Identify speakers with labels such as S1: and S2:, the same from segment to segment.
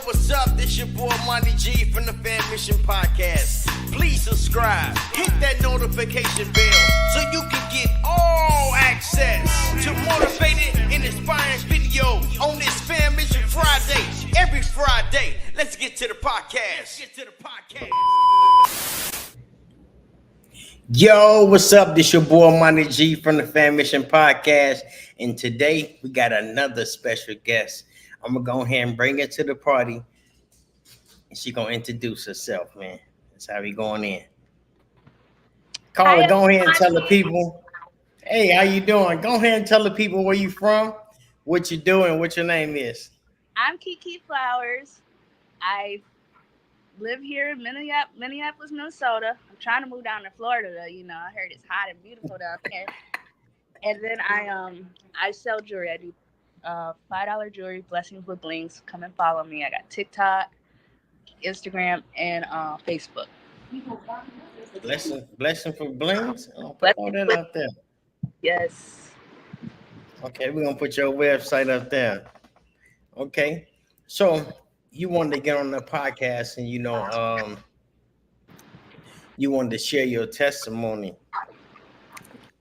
S1: what's up? This your boy Monty G from the Fammission Podcast. Please subscribe, hit that notification bell so you can get all access to motivated and inspiring video on this Fammission Friday. Every Friday. Let's get to the podcast. Yo, what's up? This your boy Monty G from the Fammission Podcast. And today we got another special guest. I'm gonna go ahead and bring her to the party, and she gonna introduce herself, man. That's how we going in. Carla, go ahead and tell the people. Hey, how you doing? Go ahead and tell the people where you from, what you doing, what your name is.
S2: I'm Kiki Flowers. I live here in Minneapolis, Minnesota. I'm trying to move down to Florida, though. You know, I heard it's hot and beautiful down there. And then I sell jewelry. I do $5 jewelry, blessings with blings. Come and follow me. I got TikTok, Instagram, and Facebook.
S1: Blessing for blings. I'll put all that up there.
S2: Yes.
S1: Okay, we're gonna put your website up there. Okay, so you wanted to get on the podcast, and you wanted to share your testimony.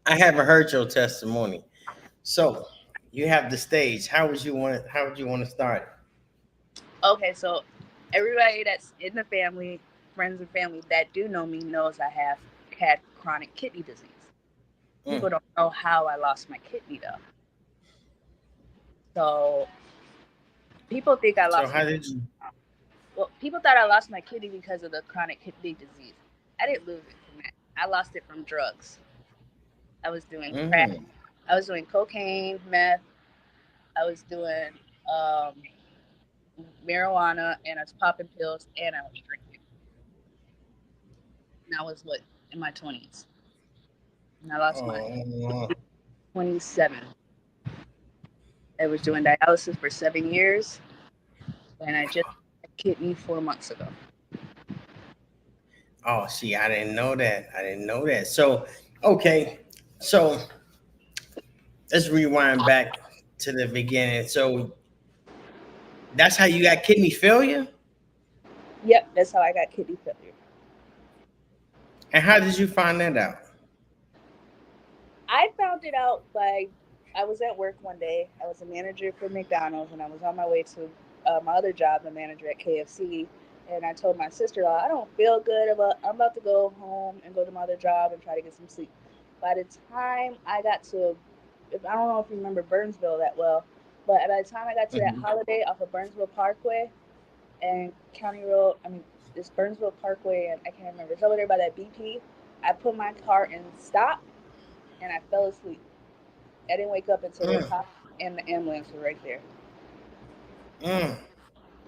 S1: I haven't heard your testimony, so you have the stage. How would you want to start?
S2: Okay, so everybody that's in the family, friends and family that do know me knows I have had chronic kidney disease. People don't know how I lost my kidney though. So people think I lost.
S1: So how did you?
S2: Well, people thought I lost my kidney because of the chronic kidney disease. I didn't lose it from that. I lost it from drugs. I was doing crack. I was doing cocaine, meth. I was doing marijuana, and I was popping pills, and I was drinking. And I was in my 20s. And I lost my 27. I was doing dialysis for 7 years, and I just had a kidney 4 months ago.
S1: Oh, see, I didn't know that. So, okay. So let's rewind back to the beginning. So that's how you got kidney failure?
S2: Yep, that's how I got kidney failure.
S1: And how did you find that out?
S2: I found it out I was at work one day. I was a manager for McDonald's, and I was on my way to my other job, the manager at KFC. And I told my sister-in-law, I don't feel good. I'm about to go home and go to my other job and try to get some sleep. By the time I got to, I don't know if you remember Burnsville that well, but by the time I got to that holiday off of Burnsville Parkway and this Burnsville Parkway, and I can't remember, it's over there by that BP, I put my car in stop, and I fell asleep. I didn't wake up until the cop and the ambulance were right there.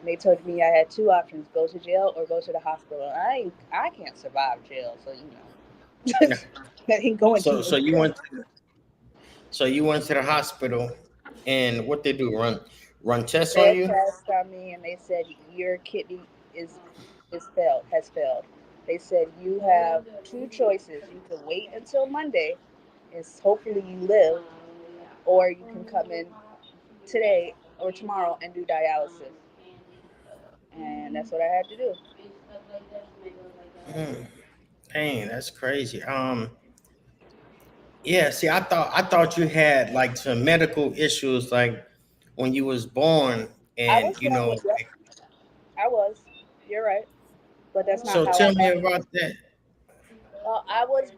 S2: They told me I had two options: go to jail or go to the hospital. I can't survive jail, so that ain't going.
S1: So you went to the hospital, and what they do? Run tests on you?
S2: Tests on me, and they said your kidney has failed. They said you have two choices: you can wait until Monday, and hopefully you live, or you can come in today or tomorrow and do dialysis. And that's what I had to do.
S1: Dang, that's crazy. Yeah. See, I thought you had like some medical issues, like when you was born, and
S2: I was. You're right, but that's not.
S1: So
S2: how
S1: tell me about that.
S2: Well, I was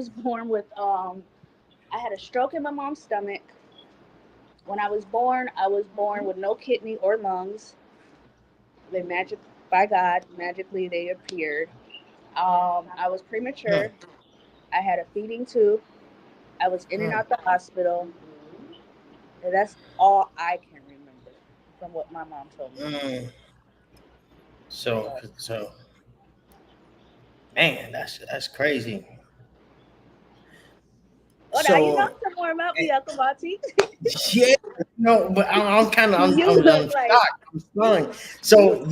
S2: born with I had a stroke in my mom's stomach. When I was born with no kidney or lungs. Magically they appeared. I was premature. I had a feeding tube. I was in and out the hospital. And that's all I can remember from what my mom told me.
S1: So, man, that's crazy.
S2: Well, now you know some more about me, Uncle Monty.
S1: Yeah, no, but I'm kind of I'm shocked. I'm stunned. So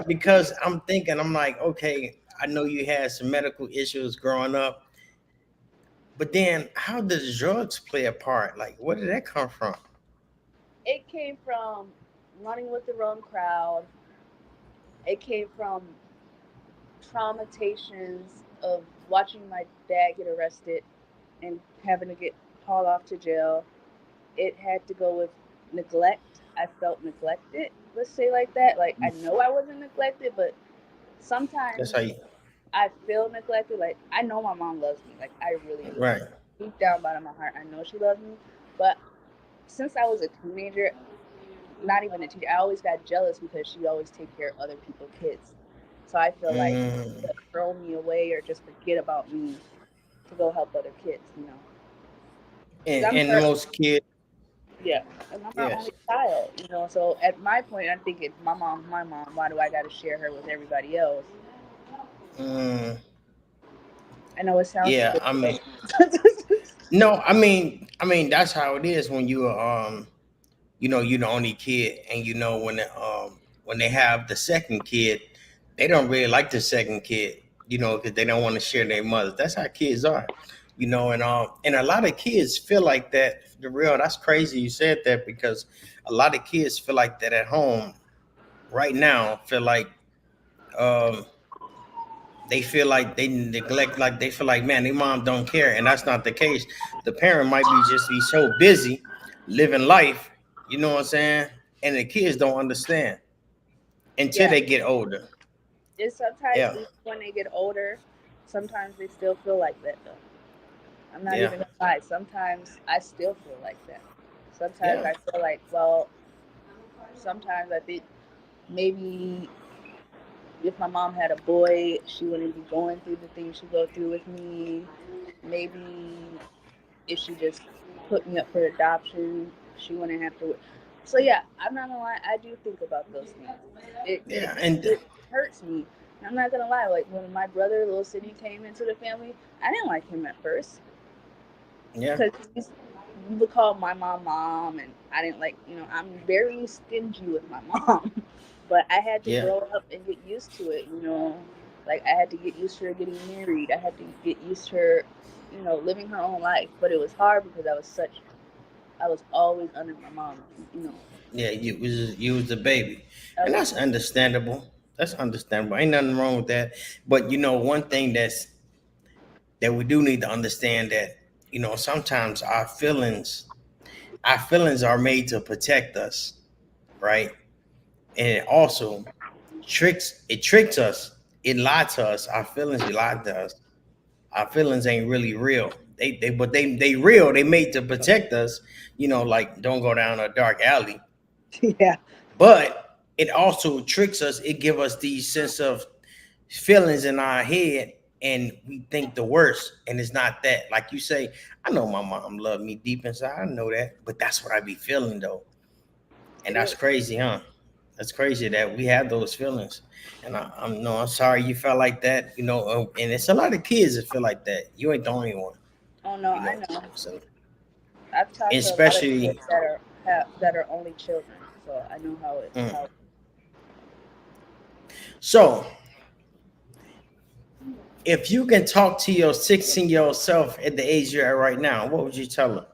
S1: because I'm thinking, I'm like, okay, I know you had some medical issues growing up. But then, how does drugs play a part? Like, where did that come from?
S2: It came from running with the wrong crowd. It came from traumatizations of watching my dad get arrested and having to get hauled off to jail. It had to go with neglect. I felt neglected, let's say like that. Like I know I wasn't neglected, but
S1: That's how
S2: sometimes
S1: you,
S2: I feel neglected. Like I know my mom loves me. Like I really do.
S1: right?
S2: Deep down bottom of my heart, I know she loves me. But since I was a teenager, not even a teacher, I always got jealous because she always take care of other people's kids. So I feel like
S1: Mm.
S2: to throw me away or just forget about me to go help other kids, Because I'm
S1: And
S2: her,
S1: most kids,
S2: yeah, and I'm her
S1: yes.
S2: only child. So at my point, I'm thinking, my mom's my mom. Why do I got to share her with everybody else?
S1: Mm.
S2: I know it sounds
S1: Yeah,
S2: stupid.
S1: I mean, no, I mean that's how it is when you you're the only kid, and when they have the second kid, they don't really like the second kid, because they don't want to share their mothers. That's how kids are, and a lot of kids feel like that. The real, that's crazy you said that, because a lot of kids feel like that at home right now. Feel like um they feel like they neglect, like they feel like, man, their mom don't care, and that's not the case. The parent might be so busy living life, you know what I'm saying, and the kids don't understand until
S2: Yeah,
S1: they get older.
S2: it's sometimes
S1: Yeah,
S2: even when they get older, sometimes they still feel like that though. I'm not
S1: yeah,
S2: even gonna lie. Sometimes I still feel like that. Sometimes
S1: yeah,
S2: I feel like, well, sometimes I think maybe if my mom had a boy, she wouldn't be going through the things she go through with me. Maybe if she just put me up for adoption, she wouldn't have to. So yeah, I'm not gonna lie. I do think about those things. It it,
S1: yeah, and
S2: it hurts me. I'm not gonna lie. Like when my brother, little Sidney, came into the family, I didn't like him at first
S1: yeah,
S2: because you would call my mom, and I didn't like. I'm very stingy with my mom, but I had to
S1: yeah,
S2: grow up and get used to it. Like I had to get used to her getting married. I had to get used to her, living her own life. But it was hard because I was always under my mom. You know,
S1: yeah. You was the baby,
S2: I
S1: and
S2: was
S1: that's understandable. That's understandable. Ain't nothing wrong with that. But one thing that we do need to understand, that sometimes our feelings are made to protect us, right? And it also tricks us. It lied to us. Our feelings lied to us. Our feelings ain't really real. They real. They made to protect us. Like, don't go down a dark alley.
S2: yeah,
S1: But it also tricks us. It give us these sense of feelings in our head, and we think the worst, and it's not that. Like you say, I know my mom loved me deep inside. I know that, but that's what I be feeling though, and
S2: it
S1: that's
S2: is.
S1: crazy, huh? That's crazy that we have those feelings. And I'm no, I'm sorry you felt like that. And it's a lot of kids that feel like that. You ain't the only one.
S2: Oh no,
S1: You
S2: I
S1: know,
S2: know.
S1: so
S2: I've talked to a lot of
S1: especially.
S2: kids that are only children, so I know how it
S1: Mm.
S2: how.
S1: So if you can talk to your 16-year-old self at the age you're at right now, what would you tell her?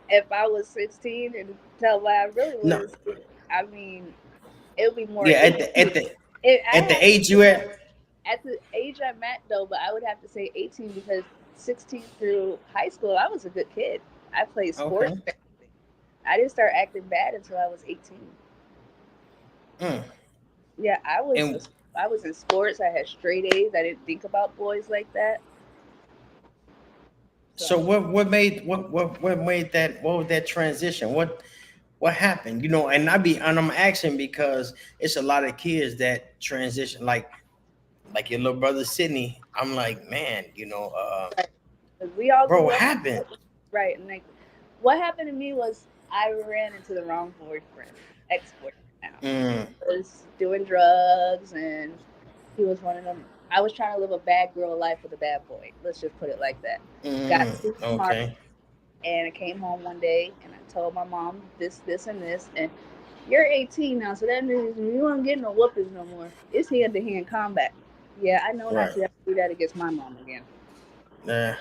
S2: If I was 16 and tell what I really
S1: No,
S2: was, I mean, it would be more
S1: yeah, at
S2: 18.
S1: the at the
S2: I
S1: at the
S2: have to
S1: age you
S2: say
S1: at.
S2: at the age I'm at though, but I would have to say 18 because 16 through high school, I was a good kid. I played sports.
S1: Okay.
S2: I didn't start acting bad until I was 18.
S1: Mm.
S2: Yeah,
S1: And
S2: I was in sports. I had straight A's. I didn't think about boys like that.
S1: so
S2: So
S1: what was that transition? What happened? And I'm asking because it's a lot of kids that transition, like your little brother Sydney. I'm like, man,
S2: 'cause we all
S1: bro,
S2: grew
S1: what
S2: up
S1: happened?
S2: right, and like what happened to me was I ran into the wrong boyfriend, ex boyfriend. Now
S1: Mm,
S2: was doing drugs, and he was one of them. I was trying to live a bad girl life with a bad boy. Let's just put it like that. Got too smart,
S1: okay.
S2: and I came home one day and I told my mom this, and this, and you're 18 now, so that means you won't get no whoopings no more. It's hand to hand combat. Yeah, I know not
S1: Right.
S2: to ever do that against my mom again.
S3: Nah.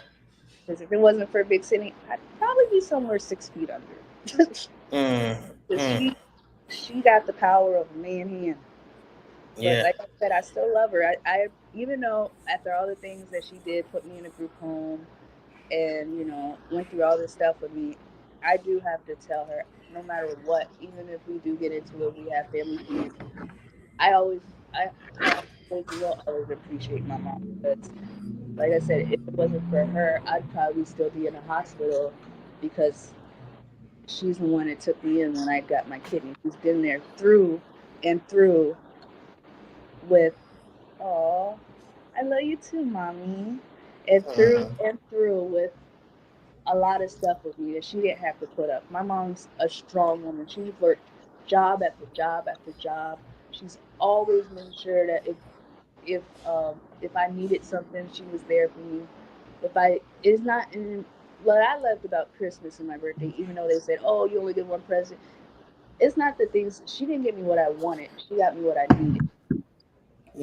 S2: Because if it wasn't for Big City, I'd probably be somewhere 6 feet under.
S3: Mm,
S2: 'Cause
S3: mm,
S2: she got the power of a man hand. But
S3: yeah.
S2: like I said, I still love her. I even though after all the things that she did, put me in a group home, and went through all this stuff with me, I do have to tell her, no matter what, even if we do get into it, we have family feud. I always, I always will always appreciate my mom because, like I said, if it wasn't for her, I'd probably still be in a hospital because she's the one that took me in when I got my kidney. She's been there through and through with, oh, I love you too, mommy,
S3: Mm-hmm.
S2: and through with a lot of stuff with me that she didn't have to put up. My mom's a strong woman. She's worked job after job after job. She's always made sure that if I needed something, she was there for me. If I it's not in what I loved about Christmas and my birthday, even though they said, "Oh, you only get one present," it's not the things. She didn't get me what I wanted. She got me what I needed.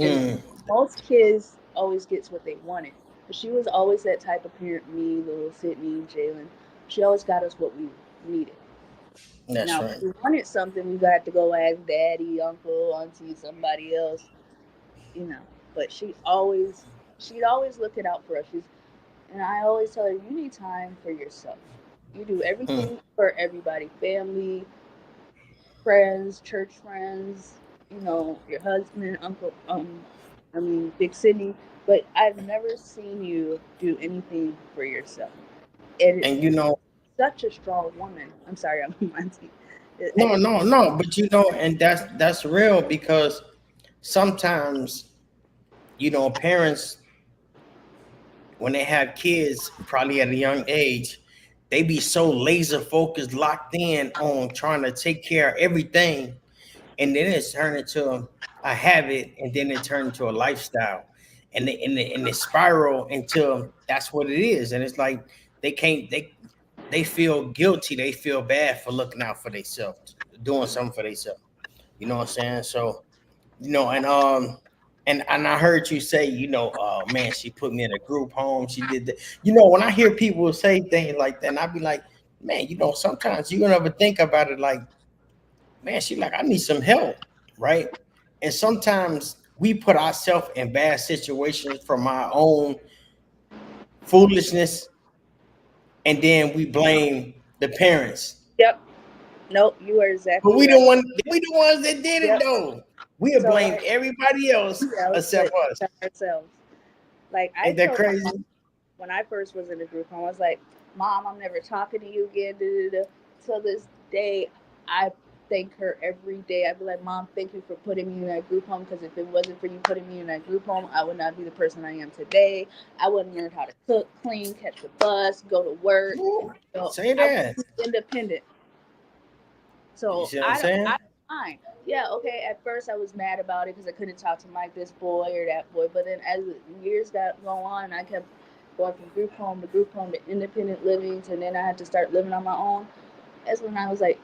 S2: And
S3: Mm.
S2: most kids always gets what they wanted, but she was always that type of parent. Me, little Sydney, Jalen. She always got us what we needed.
S3: That's
S2: Now, if
S3: right.
S2: we wanted something, we got to go ask daddy, uncle, auntie, somebody else, you know. But she'd always look it out for us. And I always tell her, you need time for yourself. You do
S3: Mm.
S2: everything for everybody, family, friends, church friends, your husband, uncle, I mean, Big Sydney. But I've never seen you do anything for yourself. And
S3: And you know,
S2: such a strong woman. I'm sorry, I'm auntie. I
S3: no,
S2: just,
S3: no, no, but you know, and that's real because sometimes, parents when they have kids, probably at a young age, they be so laser focused, locked in on trying to take care of everything, and then it's turned into a habit, and then it turned into a lifestyle, and they spiral into that's what it is, and it's like they can't they feel guilty, they feel bad for looking out for themselves, doing something for themselves. You know what I'm saying? So and I heard you say, oh man, she put me in a group home. She did that. When I hear people say things like that, and I be like, man, sometimes you're gonna ever think about it like, man, she like, I need some help, right? And sometimes we put ourselves in bad situations from our own foolishness, and then we blame the parents.
S2: yep. Nope, you are
S3: But
S2: exactly
S3: we
S2: right.
S3: don't want we the ones that did it
S2: Yep.
S3: though. We have
S2: So
S3: blamed
S2: like,
S3: everybody else
S2: else,
S3: except
S2: but
S3: us.
S2: ourselves. Like I
S3: Ain't that
S2: told my mom
S3: crazy?
S2: when I first was in the group home, I was like, "Mom, I'm never talking to you again." Da, da, da. Till this day, I thank her every day. I'd be like, "Mom, thank you for putting me in that group home. Because if it wasn't for you putting me in that group home, I would not be the person I am today. I wouldn't learn how to cook, clean, catch the bus, go to work.
S3: Ooh, say
S2: I
S3: that.
S2: was independent.
S3: You
S2: So
S3: see what I'm saying?
S2: I fine. Yeah, okay. At first, I was mad about it because I couldn't talk to Mike, this boy or that boy. But then, as the years got go on, I kept going from group home to independent living, and then I had to start living on my own. That's when I was like,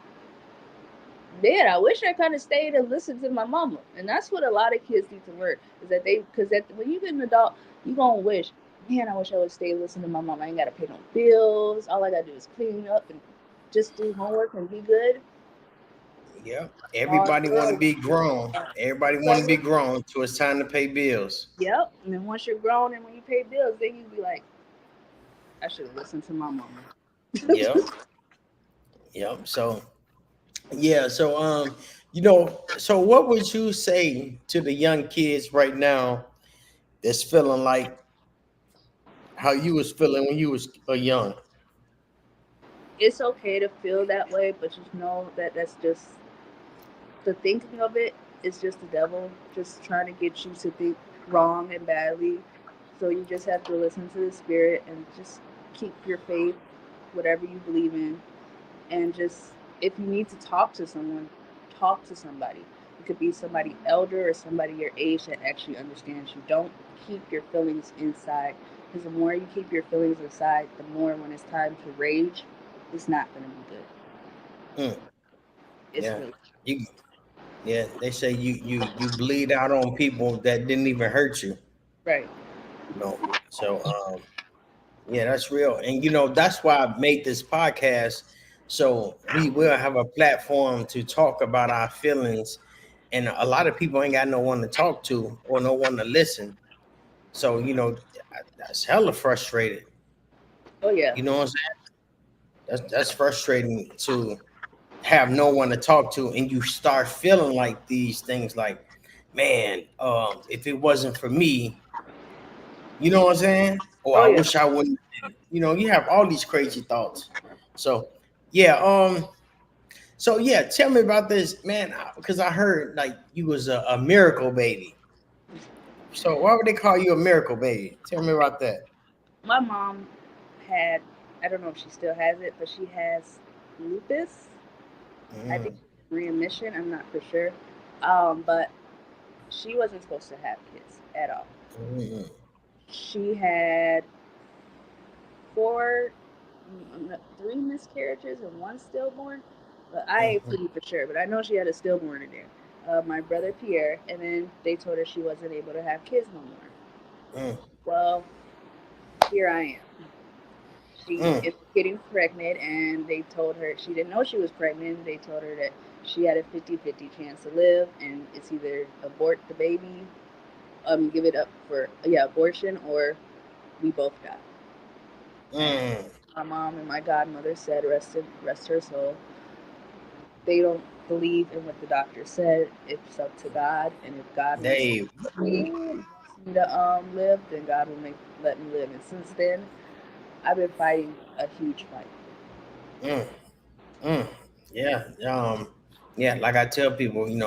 S2: man, I wish I kind of stayed and listened to my mama. And that's what a lot of kids need to learn is that because when you get an adult, you gonna wish, man, I wish I would stay and listen to my mom. I ain't gotta pay no bills. All I gotta do is clean up and just do homework and be good.
S3: Yeah.
S2: All
S3: Everybody want to
S2: good.
S3: be grown. Everybody want to be grown, so it's time to pay bills.
S2: Yep. And then once you're grown and when you pay bills, then you be like, I should have listened to my mama.
S3: Yep. Yep. So yeah. So so what would you say to the young kids right now that's feeling like how you was feeling when you was young?
S2: It's okay to feel that way, but just know that that's just the thinking of it is just the devil just trying to get you to think wrong and badly. So you just have to listen to the spirit and just keep your faith, whatever you believe in, and just if you need to talk to someone, talk to somebody. It could be somebody elder or somebody your age that actually understands you. Don't keep your feelings inside because the more you keep your feelings inside, the more when it's time to rage, it's not going to be good.
S3: Mm,
S2: It's
S3: yeah.
S2: really
S3: You yeah, they say you bleed out on people that didn't even hurt you.
S2: right.
S3: You know. So Yeah, that's real. And that's why I made this podcast. So we will have a platform to talk about our feelings. And a lot of people ain't got no one to talk to or no one to listen. So, that's hella frustrated.
S2: Oh yeah.
S3: You know what I'm saying? That's frustrating to have no one to talk to, and you start feeling like these things like, man, if it wasn't for me, you know what I'm saying? Or
S2: Oh
S3: I
S2: yeah.
S3: wish I wouldn't. You have all these crazy thoughts. So yeah, tell me about this, man, because I heard like you was a miracle baby. So why would they call you a miracle baby? Tell me about that.
S2: My mom had, I don't know if she still has it, but she has lupus. I think
S3: Mm,
S2: remission. I'm not for sure. But she wasn't supposed to have kids at all.
S3: mm,
S2: She had four, three miscarriages and one stillborn. But I ain't
S3: mm,
S2: pretty for sure. But I know she had a stillborn in there. My brother Pierre, and then they told her she wasn't able to have kids no more.
S3: mm,
S2: Well, here I am. She
S3: mm,
S2: is getting pregnant, and they told her she didn't know she was pregnant. They told her that she had a 50-50 chance to live, and it's either abort the baby, give it up for abortion, or we both die. And
S3: mm.
S2: my mom and my godmother said, rest her soul. They don't believe in what the doctor said. It's up to God, and if God wants
S3: Dave.
S2: me, wants me to live, then God will let me live. And since then, I've been fighting a huge fight.
S3: Mm, mm. Yeah. Yeah, like I tell people, and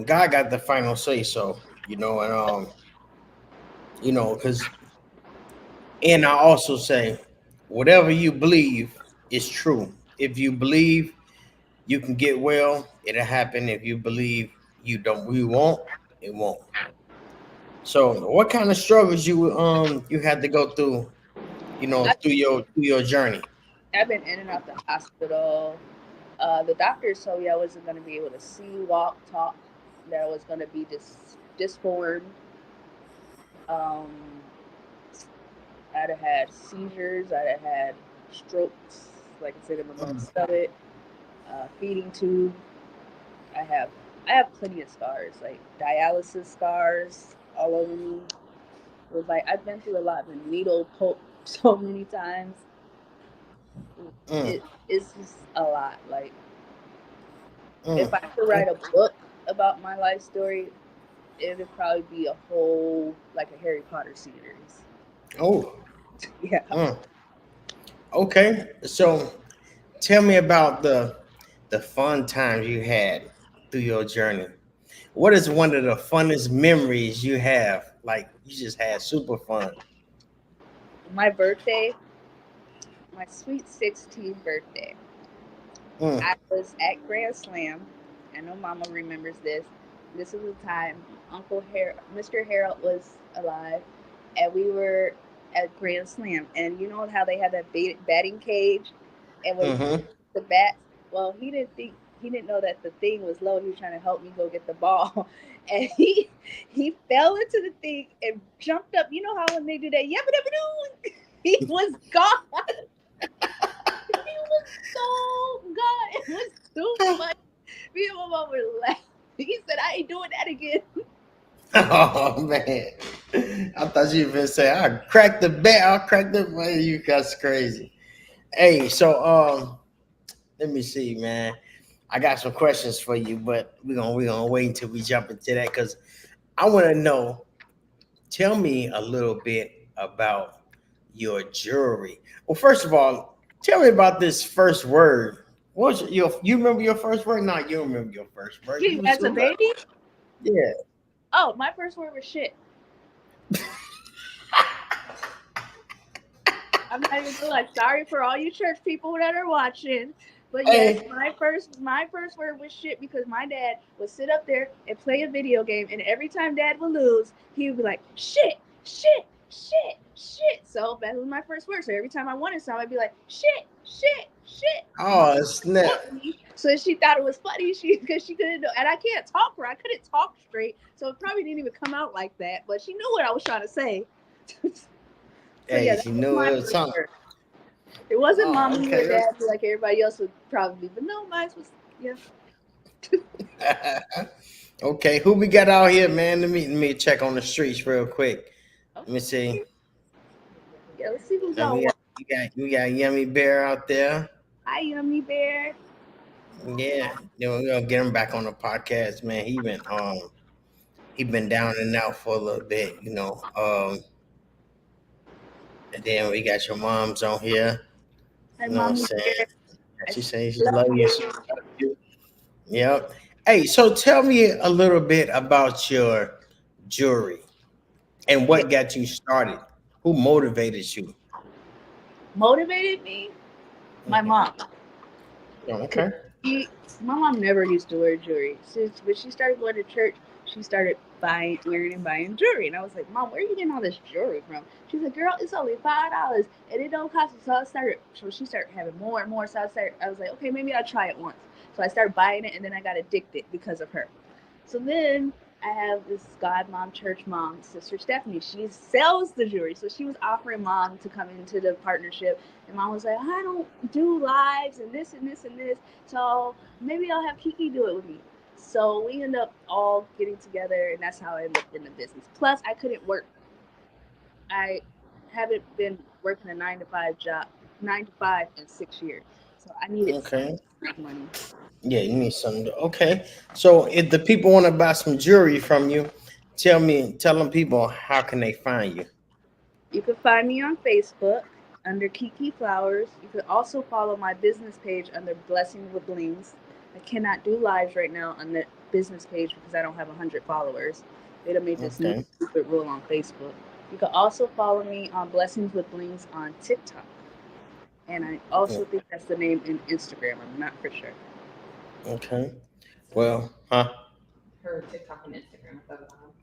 S3: God got the final say so, and because and I also say whatever you believe is true. If you believe you can get well, it'll happen. If you believe you won't, it won't. So what kind of struggles you had to go through,
S2: I,
S3: through your journey?
S2: I've been in and out the hospital. The doctors told me I wasn't going to be able to see, walk, talk. That I was going to be disformed. Um, I'd have had seizures. I'd have had strokes. Like I said, in my
S3: Mm,
S2: mom's stomach. Feeding tube. I have I have plenty of scars, like dialysis scars all over me. It was like I've been through a lot. Been needle poked so many times.
S3: mm,
S2: It's just a lot. Like if
S3: mm.
S2: I could write a book about my life story, it would probably be a whole like a Harry Potter series.
S3: Oh,
S2: Yeah.
S3: mm. Okay. So tell me about the fun times you had through your journey. What is one of the funnest memories you have? Like you just had super fun.
S2: My birthday, my sweet 16th birthday.
S3: Mm,
S2: I was at Grand Slam. I know Mama remembers this. This was the time Mr. Harold was alive, and we were at Grand Slam. And you know how they had that batting cage, and when
S3: mm-hmm.
S2: the bats, well, he didn't know that the thing was low. He was trying to help me go get the ball, and he fell into the thing and jumped up. You know how when they do that, yabba dabba doo, he was gone. He was so good. It was too funny. Me and my mom were laughing. He said, I ain't doing that again.
S3: Oh man, I thought you were gonna say I cracked the bat. I cracked the man. You guys crazy. Hey, so let me see, man. I got some questions for you, but we're gonna wait until we jump into that because I want to know. Tell me a little bit about your jewelry. Well, first of all, tell me about this first word. What's you remember your first word? No, you don't remember your first word. You
S2: Gee,
S3: was
S2: as a
S3: so little.
S2: baby?
S3: Yeah.
S2: Oh, my first word was shit. I'm not even gonna lie. Sorry for all you church people that are watching. But yes,
S3: Hey.
S2: my first word was shit because my dad would sit up there and play a video game, and every time dad would lose, he would be like, shit, shit, shit, shit. So that was my first word. So every time I wanted something, I'd be like, shit, shit, shit. And my
S3: Oh snap.
S2: me, so she thought it was funny. Because she couldn't know, and I can't talk right. I couldn't talk straight, so it probably didn't even come out like that. But she knew what I was trying to say. So yeah,
S3: Hey,
S2: that
S3: she
S2: was
S3: knew
S2: my
S3: it was
S2: first
S3: something.
S2: birth. It wasn't
S3: Oh,
S2: mommy or
S3: okay.
S2: daddy like everybody else would probably, but no, mine was yeah.
S3: Okay, who we got out here, man? Let me check on the streets real quick. Let me see.
S2: Okay. Yeah, let's see who's
S3: And
S2: on
S3: we
S2: what.
S3: got Yummy Bear out there.
S2: Hi, Yummy Bear.
S3: Yeah, then we're gonna get him back on the podcast, man. He been down and out for a little bit, you know. And then we got your mom's on here.
S2: Hi,
S3: You know what I'm
S2: Mommy
S3: saying?
S2: Bear.
S3: She
S2: I
S3: says she
S2: love
S3: love you.
S2: you.
S3: She love you. Yep. Hey, so tell me a little bit about your jewelry and
S2: Yeah,
S3: what got you started. Who motivated you?
S2: motivated me. My
S3: Mhm.
S2: mom.
S3: Oh,
S2: 'Cause
S3: okay.
S2: my mom never used to wear jewelry. Since when she started going to church, she started wearing and buying jewelry. And I was like, Mom, where are you getting all this jewelry from? She's like, Girl, it's only $5 and it don't cost me. So she started having more and more. I was like, okay, maybe I'll try it once. So I started buying it and then I got addicted because of her. So then I have this godmom, church mom, Sister Stephanie. She sells the jewelry. So she was offering mom to come into the partnership. And mom was like, I don't do lives and this and this and this. So maybe I'll have Kiki do it with me. So we end up all getting together, and that's how I ended up in the business. Plus, I couldn't work. I haven't been working a 9 to 5 job, 9 to 5 in 6 years. So I needed some
S3: Okay.
S2: money.
S3: Yeah, you need something. Okay. So if the people want to buy some jewelry from you, tell them people how can they find you?
S2: You can find me on Facebook under Kiki Flowers. You can also follow my business page under Blessings with Blings. I cannot do lives right now on the business page because I don't have 100 followers. They done made this new
S3: Okay.
S2: stupid rule on Facebook. You can also follow me on Blessings with Blings on TikTok. And I
S3: Yeah.
S2: also think that's the name in Instagram. I'm not for sure.
S3: Okay. Well, huh?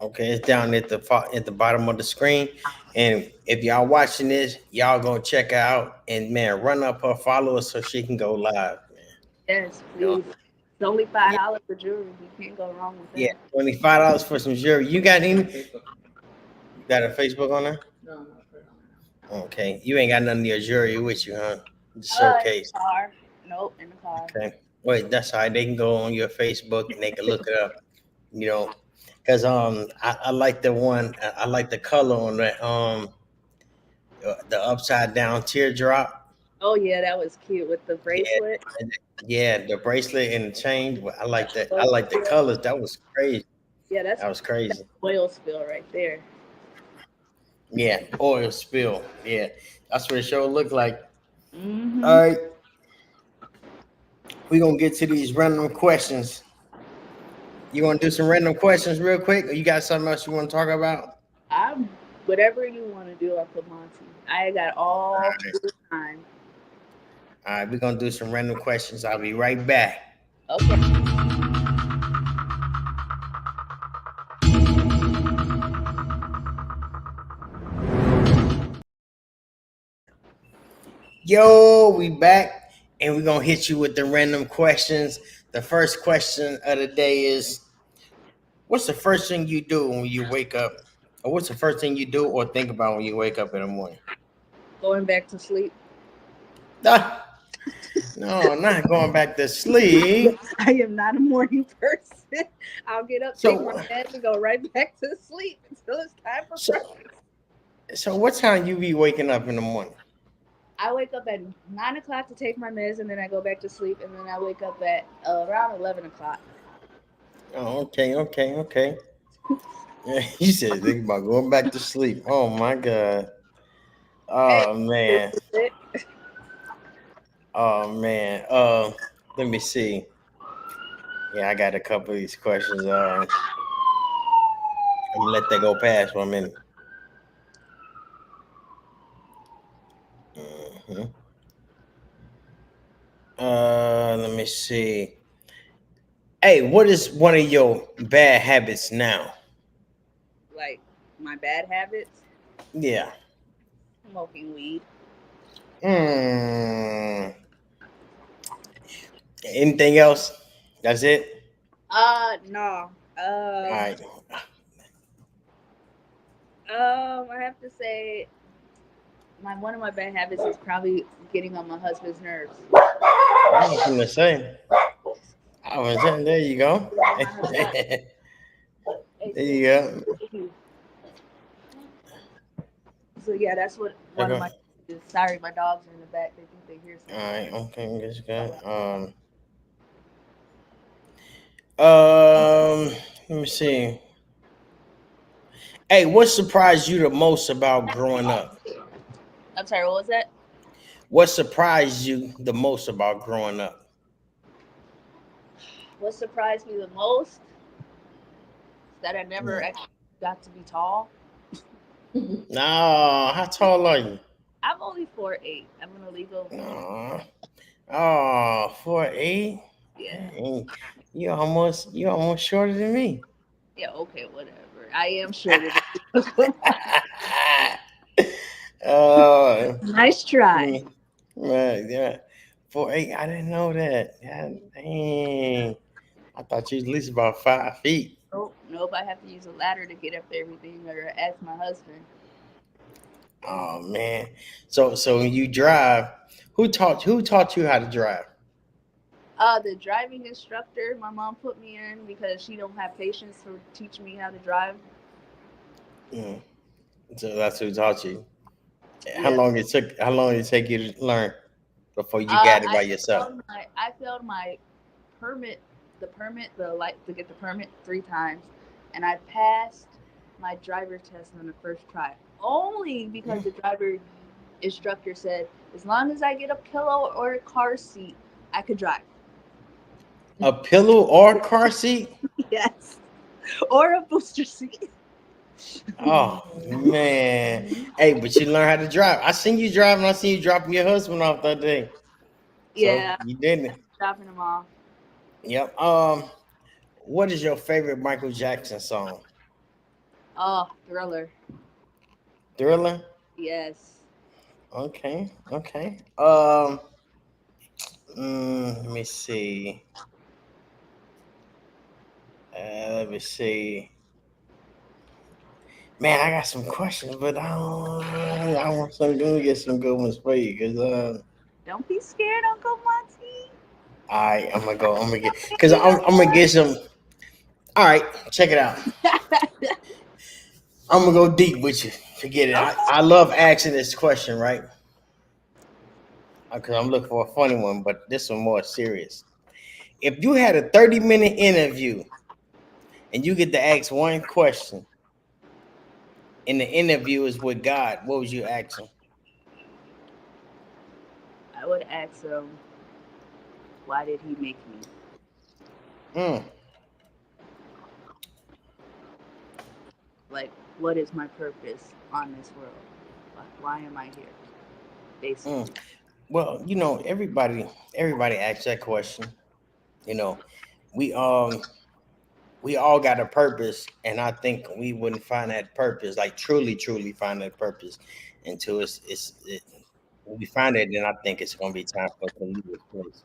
S3: Okay, it's down at the bottom of the screen. And if y'all watching this, y'all gonna check her out and man, run up her followers so she can go live, man.
S2: Yes,
S3: You know?
S2: please. It's only
S3: Yeah,
S2: $5 for jewelry. You can't go wrong with
S3: yeah.
S2: that.
S3: $25 for some jewelry. You got a Facebook on there? Okay. You ain't got none of your jewelry with you, huh? The
S2: In
S3: showcase.
S2: the car. Nope, in the car.
S3: Okay. Wait, that's all right. They can go on your Facebook and they can look it up, you know. Cause I like the one I like the color on that the upside down teardrop.
S2: Oh yeah, that was cute with the
S3: Yeah,
S2: bracelet.
S3: yeah, the bracelet and the chain. I like that. I
S2: Oh,
S3: like the colors. That was crazy.
S2: yeah,
S3: That was
S2: that's
S3: crazy.
S2: oil spill right there.
S3: Yeah, oil spill. Yeah, that's what it sure looked like.
S2: Mm-hmm.
S3: All right, we gonna get to these random questions. You want to do some random questions real quick, or you got something else you want to talk about?
S2: I'm whatever you want to do, Uncle Monty. I got all the time.
S3: All right, we're gonna do some random questions. I'll be right back.
S2: Okay.
S3: Yo, we back, and we're gonna hit you with the random questions. The first question of the day is: what's the first thing you do when you wake up, or what's the first thing you do or think about when you wake up in the morning?
S2: Going back to sleep.
S3: Ah, no, not going back to sleep.
S2: I am not a morning person. I'll get up, take my
S3: So,
S2: meds, and go right back to sleep until it's time for
S3: so,
S2: breakfast.
S3: so, what time you be waking up in the morning?
S2: I wake up at 9 o'clock to take my meds, and then I go back to sleep, and then I wake up at around 11 o'clock.
S3: Oh, okay. Yeah, he said think about going back to sleep. Oh my god.
S2: Hey,
S3: Oh man. Oh man. Let me see. Yeah, I got a couple of these questions. I'm gonna let that go past 1 minute. Mhm. Let me see. Hey, what is one of your bad habits now?
S2: like my bad habits,
S3: Yeah.
S2: smoking weed.
S3: Hmm. Anything else? That's it.
S2: No.
S3: All right.
S2: I have to say one of my bad habits is probably getting on my husband's nerves.
S3: I was gonna say. I was saying, there you go.
S2: My husband, hey,
S3: There you go.
S2: thank you. So yeah, that's what one of
S3: Okay.
S2: my is. Sorry, my dogs are in the back. They think they hear
S3: All
S2: something.
S3: right. Okay. That's good. Um. Let me see. Hey, what surprised you the most about growing up?
S2: I'm sorry. What was that?
S3: What surprised you the most about growing up?
S2: What surprised me the most is that I never
S3: Yeah.
S2: actually got to be tall.
S3: No, how tall are you?
S2: I'm only 4'8". I'm an illegal.
S3: No. Oh, 4'8".
S2: Yeah.
S3: Dang. You almost shorter than me.
S2: Yeah. Okay. Whatever. I am shorter than you.
S3: uh,
S2: Nice try.
S3: mm, right, yeah. 4'8". I didn't know that. God, dang. I thought you was at least about 5 feet.
S2: Nope. Nope. I have to use a ladder to get up to everything, or ask my husband.
S3: Oh man. So when you drive, who taught you how to drive?
S2: The driving instructor my mom put me in because she don't have patience for teaching me how to drive.
S3: Mm. So that's who taught you.
S2: Yeah.
S3: How long did it take you to learn before you got it by yourself?
S2: I failed my permit, to get the permit 3 times, and I passed my driver test on the first try. Only because
S3: Mm.
S2: the driver instructor said, as long as I get a pillow or a car seat, I could drive.
S3: A pillow or car seat?
S2: Yes, or a booster seat.
S3: Oh man. Hey, but you learn how to drive. I seen you driving, I seen you dropping your husband off that day. So
S2: Yeah,
S3: you didn't.
S2: dropping them off.
S3: Yep. What is your favorite Michael Jackson song?
S2: Oh, Thriller.
S3: Thriller?
S2: Yes.
S3: Okay, okay. Let me see. Let me see. Man, I got some questions, but I want some to get some good ones for you because
S2: Don't be scared, Uncle Monty.
S3: I'm gonna get because I'm gonna get some. All right, check it out. I'm gonna go deep with you. Forget it.
S2: Okay.
S3: I love asking this question, right? Because I'm looking for a funny one, but this one more serious. If you had a 30-minute interview and you get to ask one question, and the interview is with God, what would you ask him?
S2: I would ask him, why did he make me?
S3: Mm,
S2: Like, what is my purpose on this world? Why am I here? Basically.
S3: mm. Well, everybody asks that question. You know, we we all got a purpose, and I think we wouldn't find that purpose, like truly find that purpose, until when we find it. Then I think it's gonna be time for us to leave this place.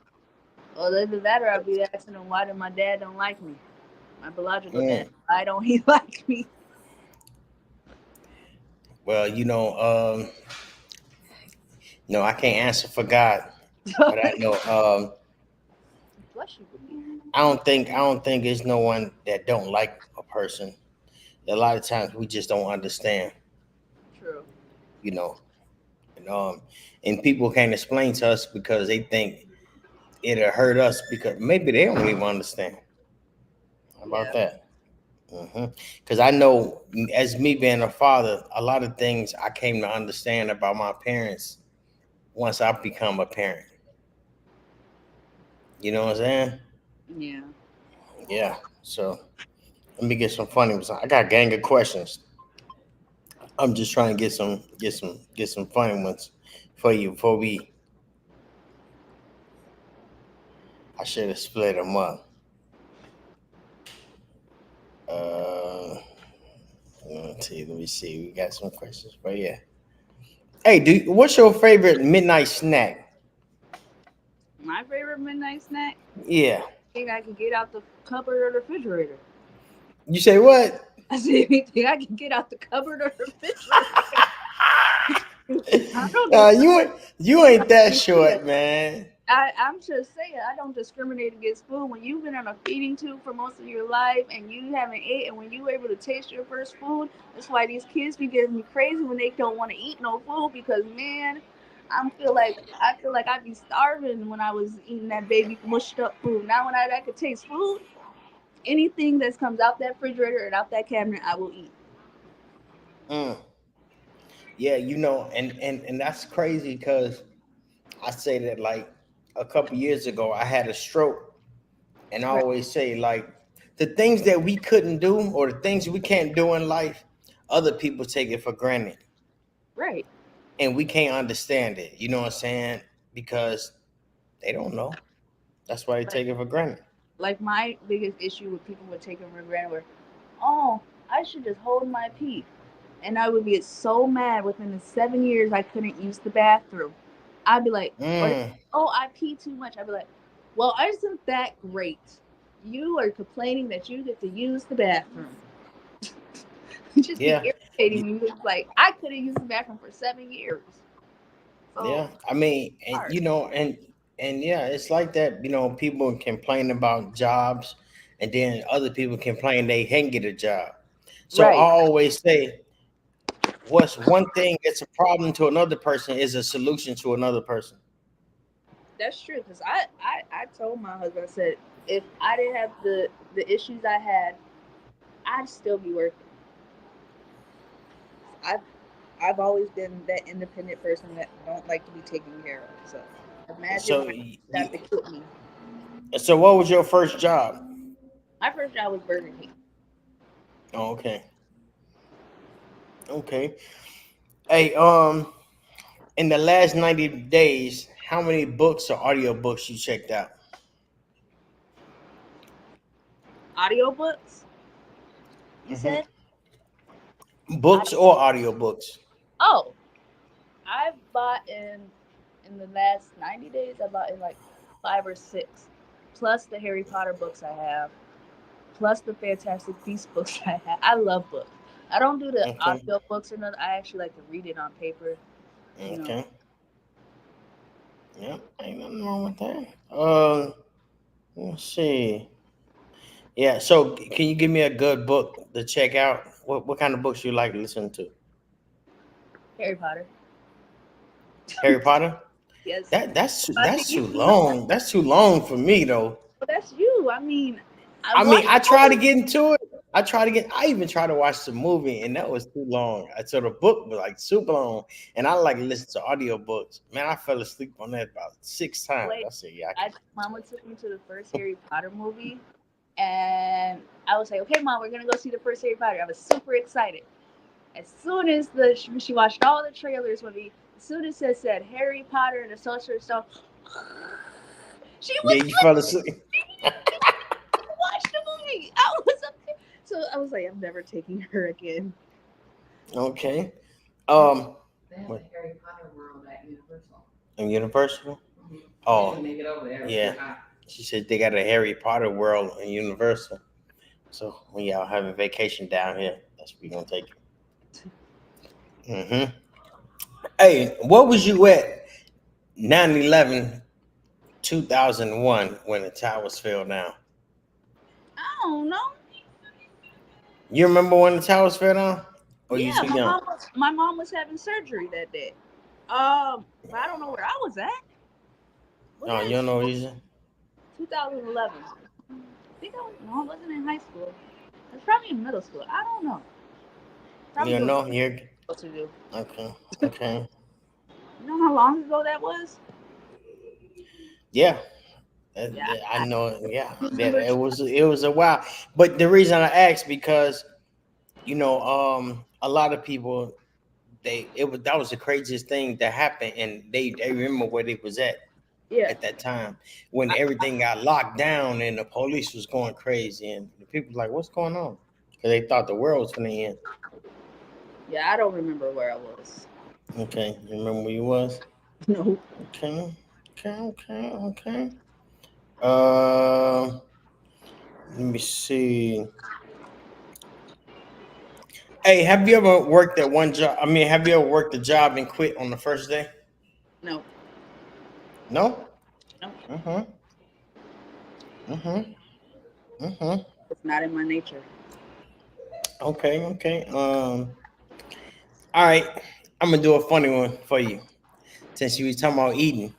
S2: Well, either that or I'd be asking him, why did my dad don't like me? My biological dad.
S3: Mm.
S2: Why don't he like me?
S3: Well, no, I can't answer for God, but I know
S2: Bless you for me.
S3: I don't think there's no one that don't like a person. A lot of times we just don't understand,
S2: True.
S3: you know, and and people can't explain to us because they think it'll hurt us because maybe they don't even understand. How about
S2: Yeah.
S3: that? Because I know, as me being a father, a lot of things I came to understand about my parents once I become a parent. You know what I'm saying?
S2: Yeah.
S3: Yeah. So let me get some funny ones. I got a gang of questions. I'm just trying to get some funny ones for you before we. I should have split them up. Uh, let me see. We got some questions for you. Hey, what's your favorite midnight snack?
S2: My favorite midnight snack?
S3: Yeah.
S2: Anything I can get out the cupboard or the refrigerator.
S3: You say what?
S2: I said anything I can get out the cupboard or the refrigerator. I don't discriminate.
S3: You ain't that short, man.
S2: I'm just saying, I don't discriminate against food. When you've been on a feeding tube for most of your life and you haven't ate, and when you were able to taste your first food, that's why these kids be getting me crazy when they don't want to eat no food. Because man, I feel like I'd be starving when I was eating that baby mushed up food. Now when I could taste food, anything that comes out that refrigerator and out that cabinet, I will eat.
S3: Mm. Yeah, and that's crazy because I say that like a couple years ago I had a stroke, and I
S2: Right,
S3: always say like the things that we couldn't do or the things we can't do in life, other people take it for granted,
S2: right.
S3: and we can't understand it. You know what I'm saying? Because they don't know. That's why they
S2: Like,
S3: take it for granted.
S2: like my biggest issue with people would take them for granted were, oh, I should just hold my pee. And I would get so mad within the 7 years I couldn't use the bathroom. I'd be like, or
S3: Mm,
S2: oh, I pee too much. I'd be like, well, isn't that great? You are complaining that you get to use the bathroom. It just be
S3: yeah,
S2: irritating
S3: y-
S2: me. It's like I couldn't use the bathroom for 7 years. So
S3: yeah. I mean, and
S2: hard.
S3: and yeah, it's like that. People complain about jobs, and then other people complain they can't get a job. So I
S2: Right.
S3: always say, what's one thing that's a problem to another person is a solution to another person.
S2: That's true. Because I told my husband, I said, if I didn't have the issues I had, I'd still be working. I've I've always been that independent person that don't like to be taken care of. So imagine
S3: So
S2: my
S3: you,
S2: have to quit me.
S3: so what was your first job?
S2: My first job was Burger King.
S3: Oh, okay, okay. Hey, in the last 90 days, how many books or audiobooks you checked out?
S2: Audiobooks, you
S3: Hmm.
S2: said?
S3: Books or audiobooks?
S2: Oh, I've bought in the last 90 days. I bought in like 5 or 6, plus the Harry Potter books I have, plus the Fantastic Beasts books I have. I love books. I don't do the
S3: Okay,
S2: audio books or nothing. I actually like to read it on paper. You know,
S3: okay. Yep, ain't nothing wrong with that. Let's see. Yeah, so can you give me a good book to check out? What kind of books you like to listen to?
S2: Harry Potter.
S3: Harry Potter?
S2: Yes, I
S3: That's
S2: think you
S3: too
S2: know.
S3: long. That's too long for me though.
S2: But that's you. I mean, I
S3: I mean,
S2: watched
S3: I
S2: the
S3: try to
S2: movie.
S3: get into it. I even tried to watch the movie, and that was too long. So the book was like super long, and I like to listen to audiobooks. Man, I fell asleep on that about 6 times.
S2: Like,
S3: I said, yeah, I
S2: I
S3: can't.
S2: Mama took me to the first Harry Potter movie, and I was like, "Okay, Mom, we're gonna go see the first Harry Potter." I was super excited. As soon as she watched all the trailers with me, as soon as it said Harry Potter and the Sorcerer's Stone, she
S3: Yeah,
S2: was
S3: you fell
S2: good.
S3: asleep.
S2: She watched the movie. I was up there. So I was like, I'm never taking her again.
S3: Okay.
S4: They
S3: Um,
S4: have the
S3: what,
S4: Harry Potter world at Universal.
S3: in Universal?
S4: Mm-hmm. I
S3: Oh,
S4: didn't make it over there. It was
S3: yeah.
S4: too hot.
S3: She said they got a Harry Potter world in Universal. So when y'all having vacation down here, that's where we gonna take you. Hey, what was you at 9/11 2001 when the towers fell down?
S2: I don't know.
S3: You remember when the towers fell down? Or you
S2: Yeah,
S3: too young?
S2: my mom was having surgery that day. But I don't know where I was at. Was
S3: No,
S2: that
S3: you don't know reason.
S2: 2011? I think I was. No, I wasn't in high school. I was probably in middle school. I don't know. Probably
S3: You don't
S2: doing
S3: know.
S2: something
S3: You're
S2: else to do.
S3: okay. Okay.
S2: You know how long ago that was?
S3: Yeah,
S2: Yeah,
S3: I know. Yeah,
S2: I
S3: yeah.
S2: remember.
S3: It was a while. But the reason I asked because a lot of people that was the craziest thing that happened, and they remember where they was
S2: Yeah,
S3: at that time when
S2: I,
S3: everything got locked down and the police was going crazy, and the people was like, "What's going on?" Because they thought the world was gonna end.
S2: yeah. I don't remember where I was.
S3: Okay, you remember where you was?
S2: No.
S3: Okay, okay. Uh, let me see. Hey, have you ever worked at one job? I mean, have you ever worked a job and quit on the first day?
S2: No,
S3: No.
S2: no,
S3: Mm-hmm. Mm-hmm. Mm-hmm.
S2: it's not in my nature.
S3: Okay. Okay. All right. I'm gonna do a funny one for you since you were talking about eating.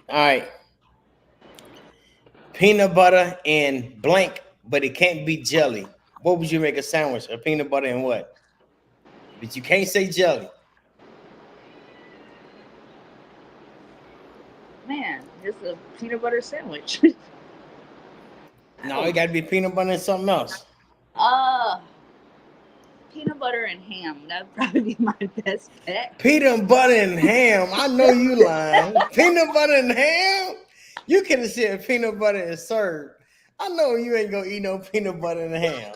S3: All right. Peanut butter and blank, but it can't be jelly. What would you make a sandwich? A peanut butter and what? But you can't say jelly.
S2: Man, just a peanut butter sandwich. I
S3: No,
S2: don't
S3: it got to be peanut butter and something else.
S2: uh peanut butter and ham. That'd probably be my best bet.
S3: Peanut butter and ham. I know you lying. Peanut butter and ham. You could have said peanut butter and served. I know you ain't gonna eat no peanut butter and ham.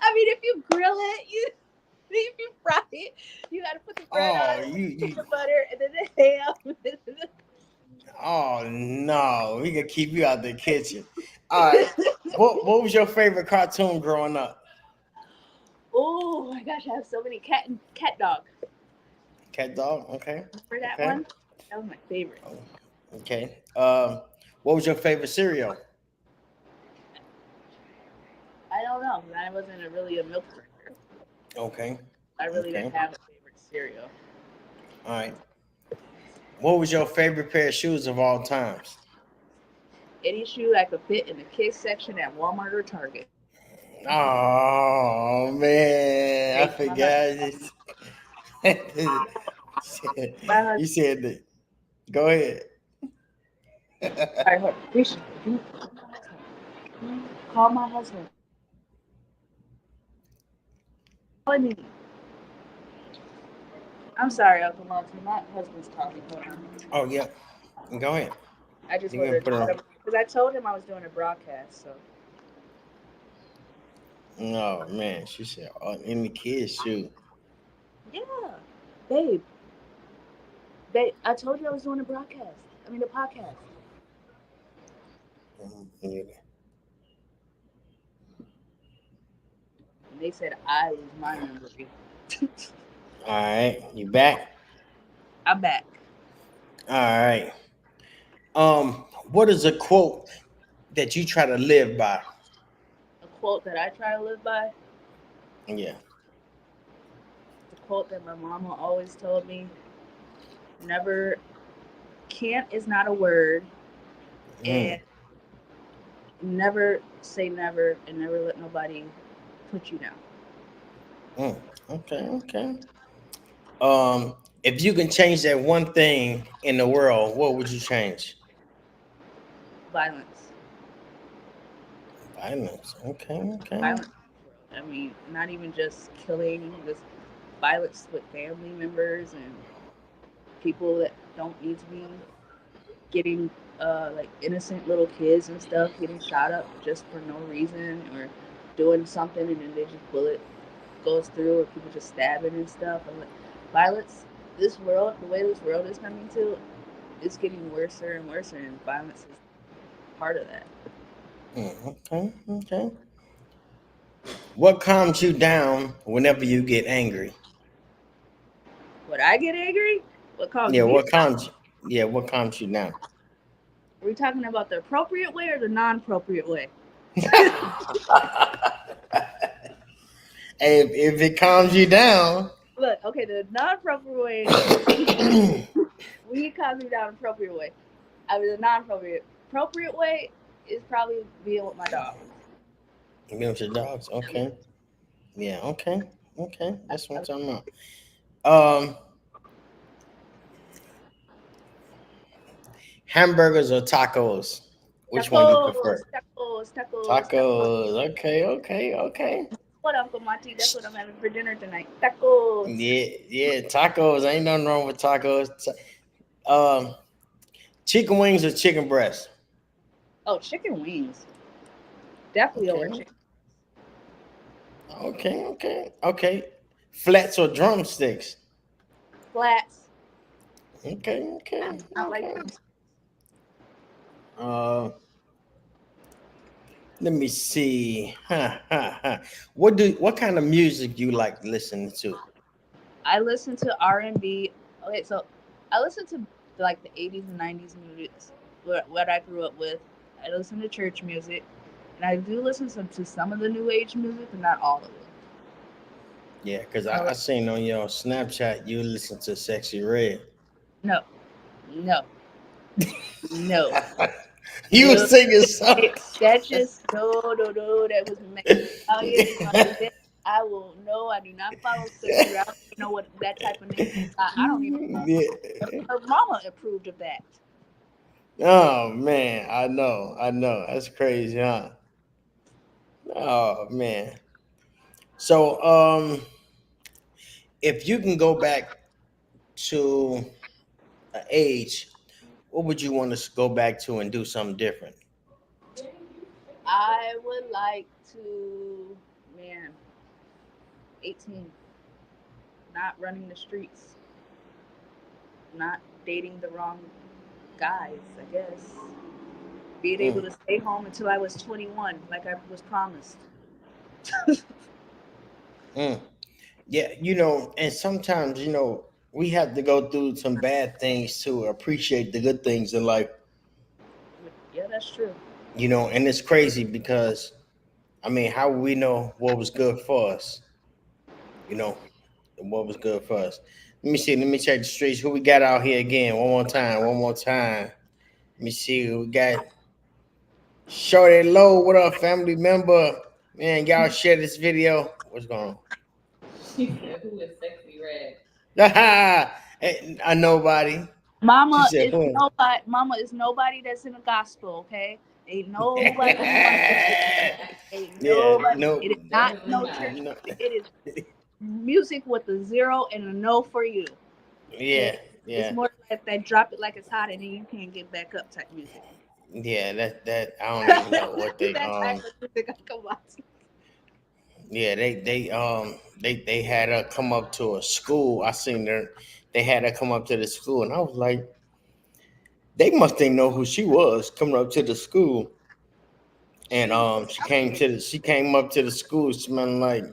S2: I mean, if you grill it, if you fry it, you gotta put the bread
S3: Oh,
S2: on,
S3: you.
S2: peanut butter, and then the ham.
S3: Oh no, we gonna keep you out the kitchen. All right. What was your favorite cartoon growing up?
S2: Oh my gosh, I have so many cat dog.
S3: Cat dog. Okay.
S2: For that
S3: Okay.
S2: one, that was my favorite.
S3: Okay. What was your favorite cereal?
S2: I don't know. I wasn't really a milk drinker.
S3: Okay.
S2: I really
S3: Okay.
S2: didn't have a favorite cereal.
S3: All right. What was your favorite pair of shoes of all times?
S2: Any shoe I could fit in the kids section at Walmart or Target.
S3: Oh man, I
S2: Hey, my husband.
S3: forgot.
S2: My
S3: You
S2: husband.
S3: said that. Go ahead.
S2: All right, hold on. We should call my husband. Calling me. I'm sorry, Uncle Monty. My husband's talking. Hold on.
S3: Oh yeah. Go ahead.
S2: I just
S3: You can
S2: wanted
S3: put
S2: to
S3: it on.
S2: because I told him I was doing a broadcast. So
S3: No man, she said in the kids shoe.
S2: yeah, babe, I told you I was doing a broadcast. I mean, the podcast.
S3: Yeah.
S2: And they said I lose my memory.
S3: All right, you back?
S2: I'm back.
S3: All right. What is a quote that you try to live by?
S2: A quote that I try to live by.
S3: Yeah.
S2: The quote that my mama always told me: "Never, can't is not a word,
S3: Mm.
S2: and never say never, and never let nobody put you down."
S3: Mm. Okay. Okay. If you can change that one thing in the world, what would you change?
S2: Violence.
S3: Violence. Okay. Okay.
S2: Violence. I mean, not even just killing, just violence with family members and people that don't need to be getting like innocent little kids and stuff getting shot up just for no reason or doing something and then they just bullet goes through or people just stabbing and stuff. I'm like, violence, this world, the way this world is coming to, it's getting worse and worse, and violence is part of that.
S3: Okay. Okay. What calms you down whenever you get angry?
S2: Would I get angry? What calms
S3: Yeah.
S2: me
S3: What
S2: down?
S3: calms? Yeah. What calms you down?
S2: Are we talking about the appropriate way or the non-appropriate way?
S3: If it calms you down,
S2: Look, okay, the non-appropriate way, we calm me down appropriate way. I mean, the non-appropriate way is probably being with my dog.
S3: you know, with your dogs. Okay. Yeah. Okay. Okay. That's what I'm talking about. Hamburgers or tacos? Which one you
S2: Tacos,
S3: prefer?
S2: tacos, tacos, tacos.
S3: Tacos. Okay. Okay. Okay.
S2: What, Uncle Monty? That's what I'm having for dinner tonight. Tacos.
S3: Yeah. Yeah. Tacos. Ain't nothing wrong with tacos. Um, chicken wings or chicken breast?
S2: Oh, chicken wings. Definitely over
S3: Okay.
S2: chicken.
S3: Okay. Okay. Okay. Flats or drumsticks?
S2: Flats.
S3: Okay. Okay.
S2: I like
S3: Okay.
S2: them.
S3: Uh, Let me see. What kind of music you like listening to?
S2: I listen to R&B. Okay, so I listen to like the 80s and 90s music, what I grew up with. I listen to church music, and I do listen to some of the new age music, but not all of it.
S3: Yeah, because
S2: So
S3: I seen on your Snapchat you listen to Sexy Red.
S2: no, no, no,
S3: You
S2: no.
S3: was singing something.
S2: That just no. That was Italian. I will no. I do not follow Sexy Red. I don't even know what that type of name. I don't even know.
S3: Yeah.
S2: Her mama approved of that.
S3: Oh man, I know. That's crazy, huh? Oh man. So if you can go back to an age, what would you want to go back to and do something different?
S2: I would like to, man, 18, not running the streets, not dating the wrong guys, I guess. Being able
S3: Mm,
S2: to stay home until I was 21, like I was promised.
S3: mm. Yeah, and sometimes, we have to go through some bad things to appreciate the good things in life,
S2: Yeah, that's true.
S3: and it's crazy because, I mean, how would we know what was good for us, you know, and what was good for us? Let me see, let me check the streets. Who we got out here again? One more time. Let me see who we got. Shorty Low, what up, family member? Man, y'all share this video. What's going on?
S4: She said, "Who is sexy red?"
S3: I nobody. She
S2: Mama
S3: said,
S2: is
S3: "Who?"
S2: nobody. Mama is nobody that's in the gospel. Okay, ain't nobody going to church. Ain't
S3: Yeah,
S2: nobody.
S3: no,
S2: It is not
S4: Definitely
S2: no
S4: not.
S2: church
S3: no,
S2: music. It is music with a zero and a no for you.
S3: yeah,
S2: It's
S3: yeah,
S2: more like that drop it like it's hot and then you can't get back up type music.
S3: yeah. That I don't even know what they
S2: That type of music I come on to.
S3: Yeah, they had her come up to a school. I seen her. They had her come up to the school, and I was like, they must didn't know who she was coming up to the school. And
S2: She was up here.
S3: she came up to the school smelling like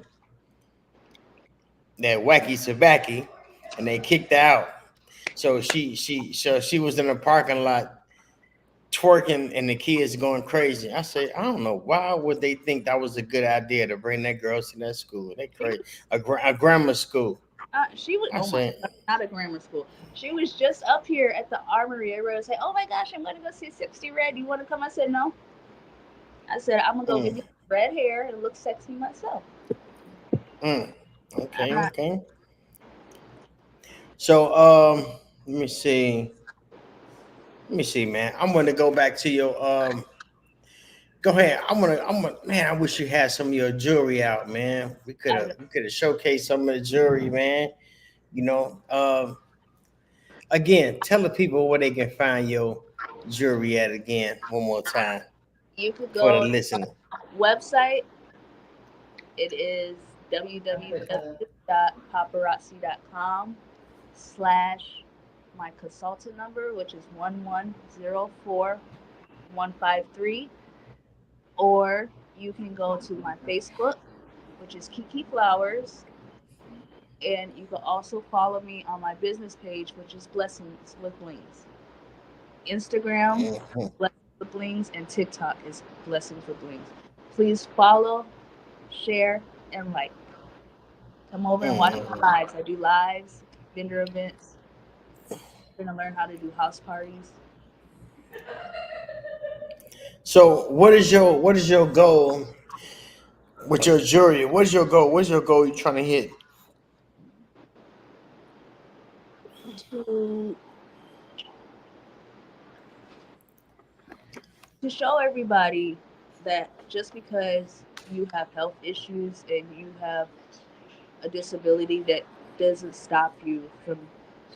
S3: that wacky sabaki, and they kicked her out. So she was in the parking lot twerking, and the kids going crazy. I say, I don't know why would they think that was a good idea to bring that girl to that school? They
S2: She
S3: crazy, a grammar school.
S2: she was
S3: I
S2: oh my
S3: said,
S2: god, not a grammar school. She was just up here at the armory. Everybody was like, "Oh my gosh, I'm gonna go see 60 Red. You want to come?" I said, "No." I said, "I'm gonna go get
S3: mm,
S2: me red hair and look sexy myself."
S3: mm.
S2: I'm
S3: Okay,
S2: not.
S3: okay. So let me see. Let me see, man. I'm gonna go back to your go ahead. Man, I wish you had some of your jewelry out, man.
S2: I know.
S3: We could have showcased some of the jewelry, man. You know. Again, tell the people where they can find your jewelry at again, one more time
S2: You could
S3: for the
S2: go to
S3: listener.
S2: our website. It is
S4: I put the
S2: www.paparazzi.com slash my consultant number, which is 1104153, or you can go to my Facebook, which is Kiki Flowers, and you can also follow me on my business page, which is Blessings with Blings. Instagram,
S3: Mhm.
S2: Blessings with Blings, and TikTok is Blessings with Blings. Please follow, share, and like. Come over and watch
S3: Mhm.
S2: my lives. I do lives, vendor events. We're gonna learn how to do house parties.
S3: So, what is your goal with your jewelry? What is your goal? What's your goal you trying to hit?
S2: To show everybody that just because you have health issues and you have a disability, that doesn't stop you from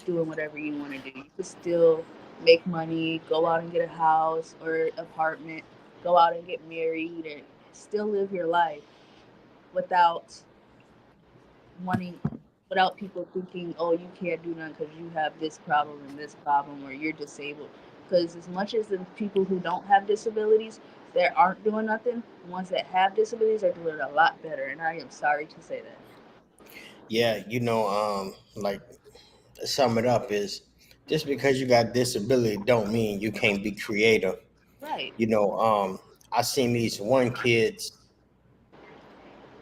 S2: doing whatever you want to do. You can still make money, go out and get a house or apartment, go out and get married, and still live your life without wanting, without people thinking, oh, you can't do nothing because you have this problem or you're disabled. Because as much as the people who don't have disabilities, that aren't doing nothing, the ones that have disabilities are doing a lot better. And I am sorry to say that.
S3: Yeah, like to sum it up is just because you got disability don't mean you can't be creative.
S2: Right.
S3: You know, I seen these one kids,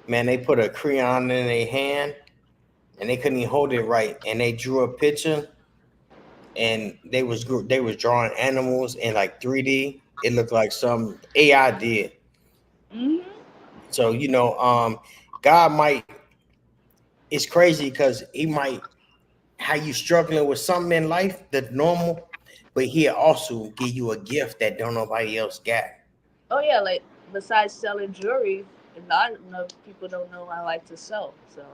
S3: man, they put a crayon in their hand and they couldn't even hold it right, and they drew a picture and they was drawing animals in like 3D. It looked like some AI did.
S2: Hmm.
S3: So God might. It's crazy because He might how you struggling with something in life that's normal, but He'll also give you a gift that don't nobody else got.
S2: Oh yeah, like besides selling jewelry, a lot of people don't know I like to sew. So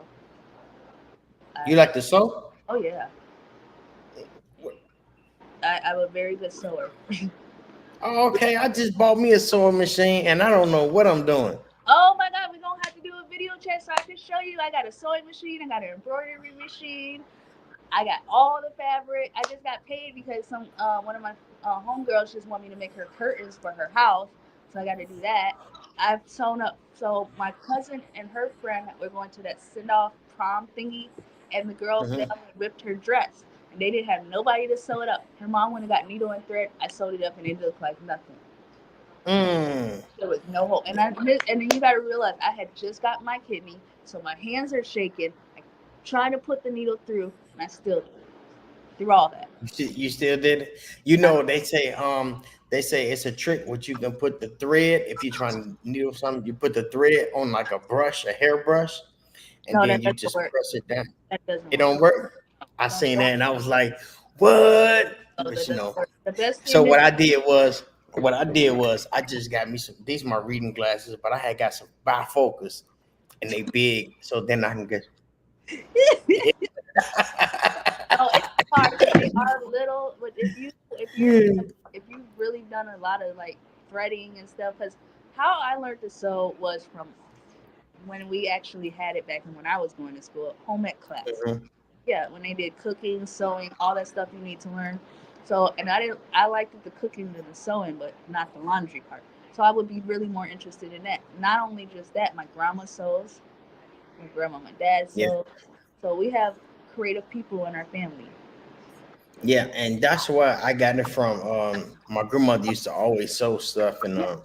S3: You
S2: I,
S3: like to sew?
S2: oh yeah, I'm a very good sewer.
S3: Oh, okay. I just bought me a sewing machine and I don't know what I'm doing.
S2: Oh my god, we're gonna have to do a video chat so I can show you. I got a sewing machine, I got an embroidery machine, I got all the fabric. I just got paid because some one of my homegirls just want me to make her curtains for her house, so I got to do that. I've sewn up. So my cousin and her friend were going to that send off prom thingy, and the girl fell
S3: Hmm.
S2: and ripped her dress, and they didn't have nobody to sew it up. Her mom went and got needle and thread. I sewed it up, and it looked like nothing.
S3: Mm.
S2: There was no hole, and then you got to realize I had just got my kidney, so my hands are shaking. I trying to put the needle through, and I still through all that.
S3: You still did it? They say it's a trick what you can put the thread if you're trying to needle something, you put the thread on like a brush, a hairbrush, and
S2: No,
S3: then
S2: that
S3: you
S2: doesn't
S3: just
S2: work.
S3: press it down.
S2: That doesn't
S3: It
S2: work.
S3: don't work. I
S2: No,
S3: seen that and I was like, what?
S2: no,
S3: But
S2: that doesn't work. The best
S3: so
S2: thing is
S3: what I did was I just got me some these are my reading glasses, but I had got some bifocals and they big, so then I can get
S2: no, it's hard because they are little. But if you've really done a lot of like threading and stuff, because how I learned to sew was from when we actually had it back when I was going to school, home ec class.
S3: Mhm.
S2: Yeah, when they did cooking, sewing, all that stuff you need to learn. So, and I didn't, I liked the cooking and the sewing, but not the laundry part. So I would be really more interested in that. Not only just that, my grandma sews, my grandma, my dad
S3: Yeah.
S2: sews. So we have creative people in our family.
S3: Yeah, and that's where I got it from. My grandmother used to always sew stuff,
S2: Yeah.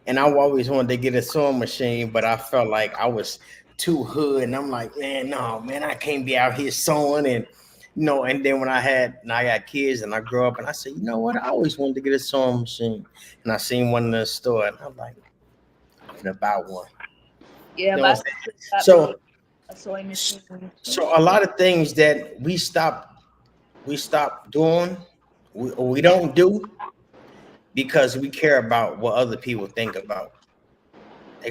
S3: and I always wanted to get a sewing machine, but I felt like I was too hood, and I'm like, man, no, man, I can't be out here sewing, and and then I got kids, and I grew up, and I said, you know what, I always wanted to get a sewing machine, and I seen one in the store, and I'm like, I'm gonna buy one.
S2: Yeah,
S3: You know
S2: my
S3: what I'm saying?
S2: sister got me
S3: So,
S2: a sewing machine.
S3: so a lot of things that we stop doing, we don't do because we care about what other people think about.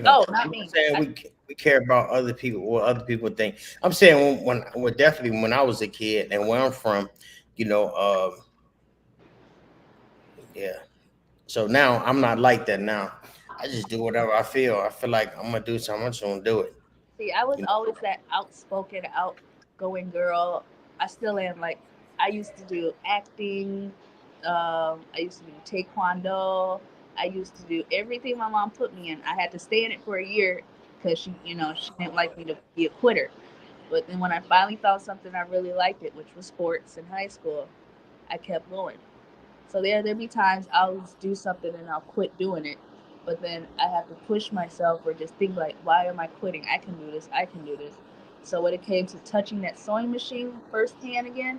S2: Oh,
S3: I'm
S2: not
S3: not
S2: me.
S3: saying we care about other people, what other people think. I'm saying when definitely when I was a kid and where I'm from, you know, yeah. So now I'm not like that now. I just do whatever I feel. I feel like I'm gonna do something. I'm just gonna do it.
S2: See, I was
S3: You
S2: always that outspoken, outgoing girl. I still am. Like, I used to do acting. I used to do taekwondo. I used to do everything my mom put me in. I had to stay in it for a year because she didn't like me to be a quitter. But then when I finally found something I really liked it, which was sports in high school, I kept going. So there be times I'll do something and I'll quit doing it, but then I have to push myself or just think like, why am I quitting? I can do this. I can do this. So when it came to touching that sewing machine firsthand again,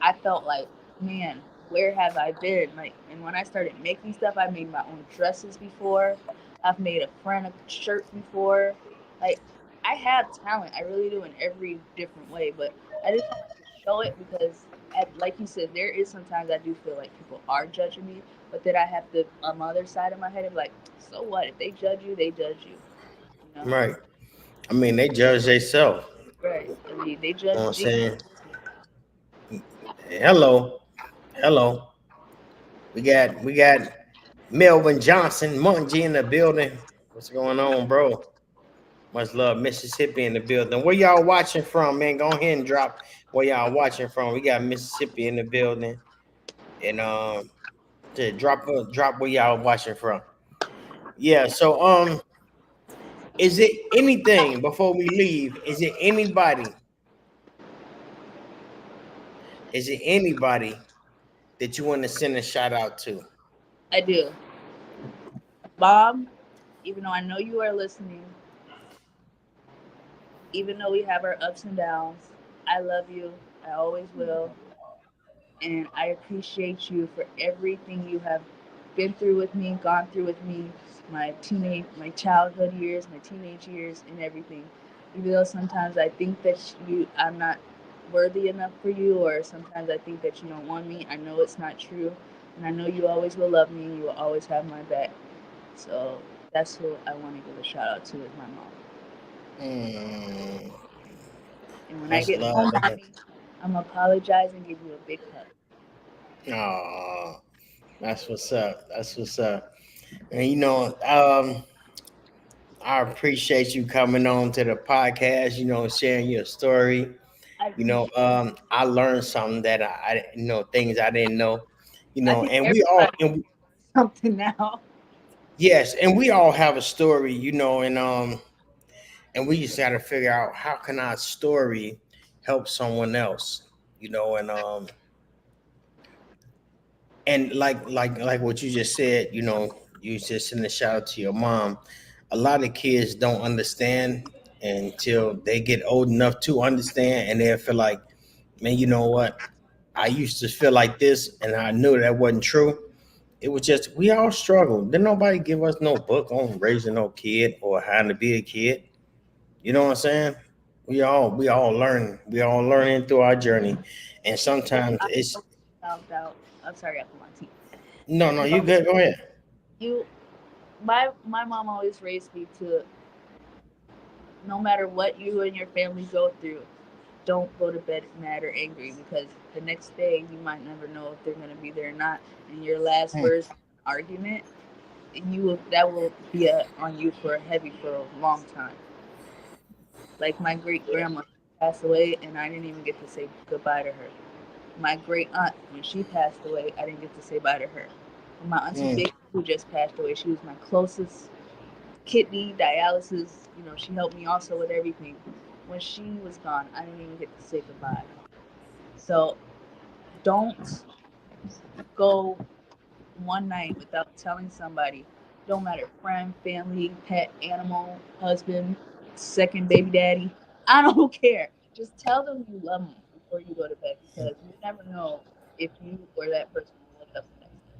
S2: I felt like, man, where have I been? Like, and when I started making stuff, I made my own dresses before. I've made a friend a shirt before. Like, I have talent. I really do in every different way, but I just don't like to show it because like you said, there is sometimes I do feel like people are judging me, but then I have the on the other side of my head of like, so what? If they judge you, they judge you. You know?
S3: know, right? I mean, they judge themselves.
S2: Right. I mean, they
S3: You know
S2: judge
S3: what I'm
S2: Jesus.
S3: saying? Hello, hello. We got Melvin Johnson, Mungie in the building. What's going on, bro? Much love, Mississippi in the building. Where y'all watching from, man? Go ahead and drop where y'all watching from. We got Mississippi in the building, and drop where y'all watching from. Yeah. So is it anything before we leave? Is it anybody? Is it anybody that you want to send a shout out to?
S2: I do. Mom, even though I know you are listening, even though we have our ups and downs, I love you. I always will. And I appreciate you for everything you have been through with me, gone through with me, my childhood years, my teenage years, and everything. Even though sometimes I think that I'm not worthy enough for you, or sometimes I think that you don't want me, I know it's not true, and I know you always will love me, and you will always have my back. So that's who I want to give a shout out to is my mom.
S3: Mm,
S2: And when I
S3: that's
S2: get
S3: love,
S2: home,
S3: man.
S2: mommy, I'm gonna apologize and give you a big hug.
S3: Oh, that's what's up. That's what's up. And I appreciate you coming on to the podcast. Sharing your story.
S2: I appreciate.
S3: I learned something that things I didn't know.
S2: I think
S3: And we all,
S2: everybody something now.
S3: yes, and we all have a story. And we just got to figure out how can our story help someone else. You know, and like what you just said, you just send a shout out to your mom. A lot of kids don't understand until they get old enough to understand, and they'll feel like, man, you know what? I used to feel like this, and I knew that wasn't true. It was just we all struggled. Didn't nobody give us no book on raising no kid or how to be a kid. You know what I'm saying? We all learning through our journey, and sometimes
S2: I
S3: it's
S2: found out. I'm sorry, I put my teeth.
S3: no,
S2: You
S3: you
S2: know,
S3: good. Go ahead.
S2: you my mom always raised me to, no matter what you and your family go through, don't go to bed mad or angry, because the next day you might never know if they're gonna be there or not. And your last
S3: Hmm.
S2: words argument, that will be on you for a long time. Like my great grandma passed away, and I didn't even get to say goodbye to her. My great aunt, when she passed away, I didn't get to say bye to her. And my auntie
S3: Hmm.
S2: Vicky, who just passed away, she was my closest kidney dialysis. She helped me also with everything. When she was gone, I didn't even get to say goodbye. So don't go one night without telling somebody. Don't matter, friend, family, pet, animal, husband, second baby daddy. I don't care. Just tell them you love them before you go to bed, because you never know if you or that person will wake up the next day.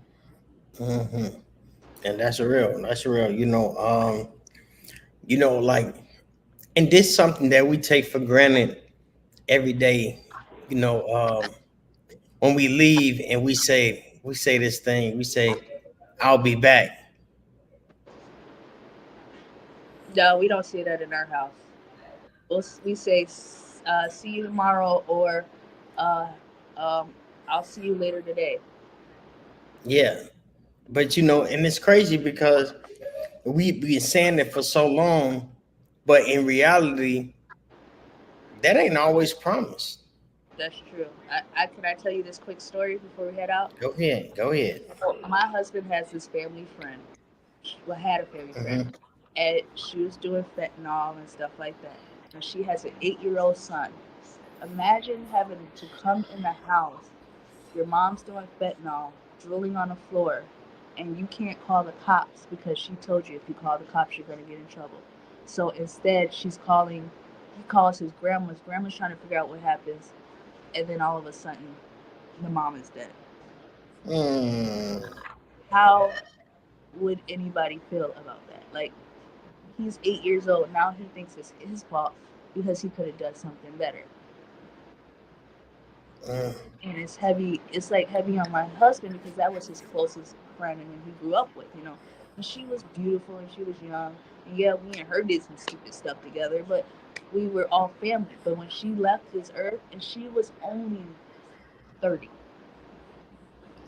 S3: Hmm. And that's real. That's real. Like, and this something that we take for granted every day. You know, when we leave and we say this thing, we say, "I'll be back."
S2: No, we don't say that in our house. We say, see you tomorrow, or uh, um, I'll see you later today.
S3: Yeah, but and it's crazy because we've been saying it for so long, but in reality, that ain't always promised.
S2: That's true. Can I tell you this quick story before we head out?
S3: Go ahead. Go ahead.
S2: So my husband has this family friend. Well, had a family friend,
S3: Hmm.
S2: and she was doing fentanyl and stuff like that. And she has an 8-year-old son. Imagine having to come in the house. Your mom's doing fentanyl, drooling on the floor, and you can't call the cops because she told you if you call the cops, you're going to get in trouble. So instead, he calls his grandma's. Grandma's trying to figure out what happens, and then all of a sudden, the mom is dead.
S3: Mm.
S2: How would anybody feel about that? Like, he's 8 years old. Now he thinks it's his fault because he could have done something better.
S3: Mm.
S2: And it's heavy. It's like heavy on my husband because that was his closest friend and he grew up with. And she was beautiful and she was young. And yeah, me and her did some stupid stuff together, but we were all family. But when she left this earth, and she was only 30,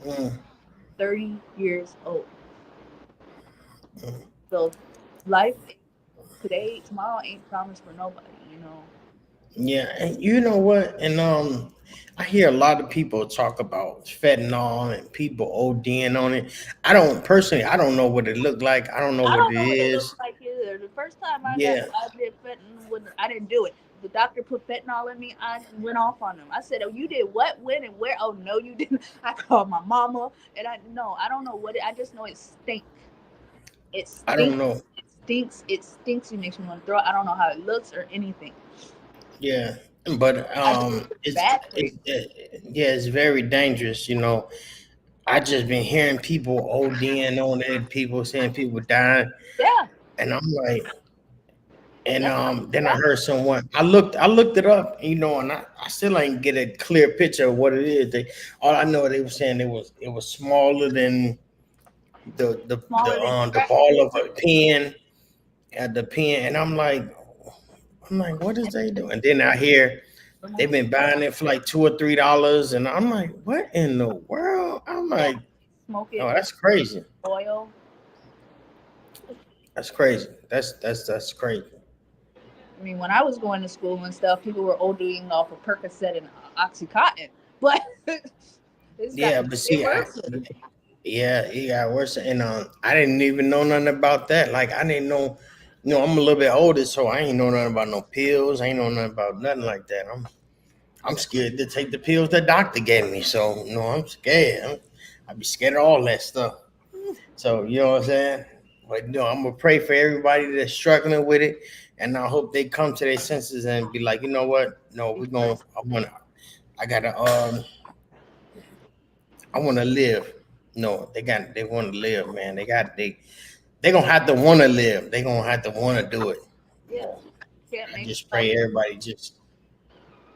S3: Mm.
S2: 30 years old.
S3: Mm.
S2: So life today, tomorrow ain't promised for nobody.
S3: Yeah, and you know what? And I hear a lot of people talk about fentanyl and people ODing on it. I don't personally, I don't know what it looked like. I don't know
S2: I
S3: what
S2: don't
S3: it
S2: know what it looks
S3: is.
S2: like either. The first time
S3: Yeah,
S2: I did fentanyl, I didn't do it. The doctor put fentanyl in me. I went off on him. I said, "Oh, you did what? When and where? Oh no, you didn't." I called my mama, and I don't know what it. I just know it stinks. It
S3: I don't
S2: stinks.
S3: know.
S2: It stinks. It stinks. It makes me want to throw. I don't know how it looks or anything.
S3: Yeah, but
S2: I just it's bad for you.
S3: yeah, it's very dangerous. I just been hearing people ODing on it, people saying people dying,
S2: Yeah,
S3: and I'm like, and
S2: that's not
S3: then I
S2: bad.
S3: heard someone. I looked it up, and I still ain't get a clear picture of what it is. All I know they were saying it was smaller than
S2: Smaller than
S3: the
S2: crack.
S3: ball of a pen at the pen, and I'm like, what is they doing? And then I hear they've been buying it for like $2 or $3, and I'm like, what in the world? I'm
S2: Yeah,
S3: like,
S2: smoke
S3: oh,
S2: it,
S3: that's crazy.
S2: oil.
S3: That's crazy. That's crazy.
S2: I mean, when I was going to school and stuff, people were ODing off of Percocet and OxyContin, but it's got
S3: Yeah, but
S2: it
S3: see,
S2: worse.
S3: yeah, it got worse, and I didn't even know nothing about that. Like I didn't know, I'm a little bit older, so I ain't know nothing about no pills. I ain't know nothing about nothing like that. I'm scared to take the pills the doctor gave me. So I'm scared. I be scared of all that stuff. So you know what I'm saying? But I'm gonna pray for everybody that's struggling with it, and I hope they come to their senses and be like, you know what? No, we're gonna. I gotta. I want to live. No, they want to live, man. They gonna have to want to live. They gonna have to want to do it.
S2: Yeah,
S3: No,
S2: can't
S3: I
S2: make
S3: just
S2: somebody
S3: pray everybody just.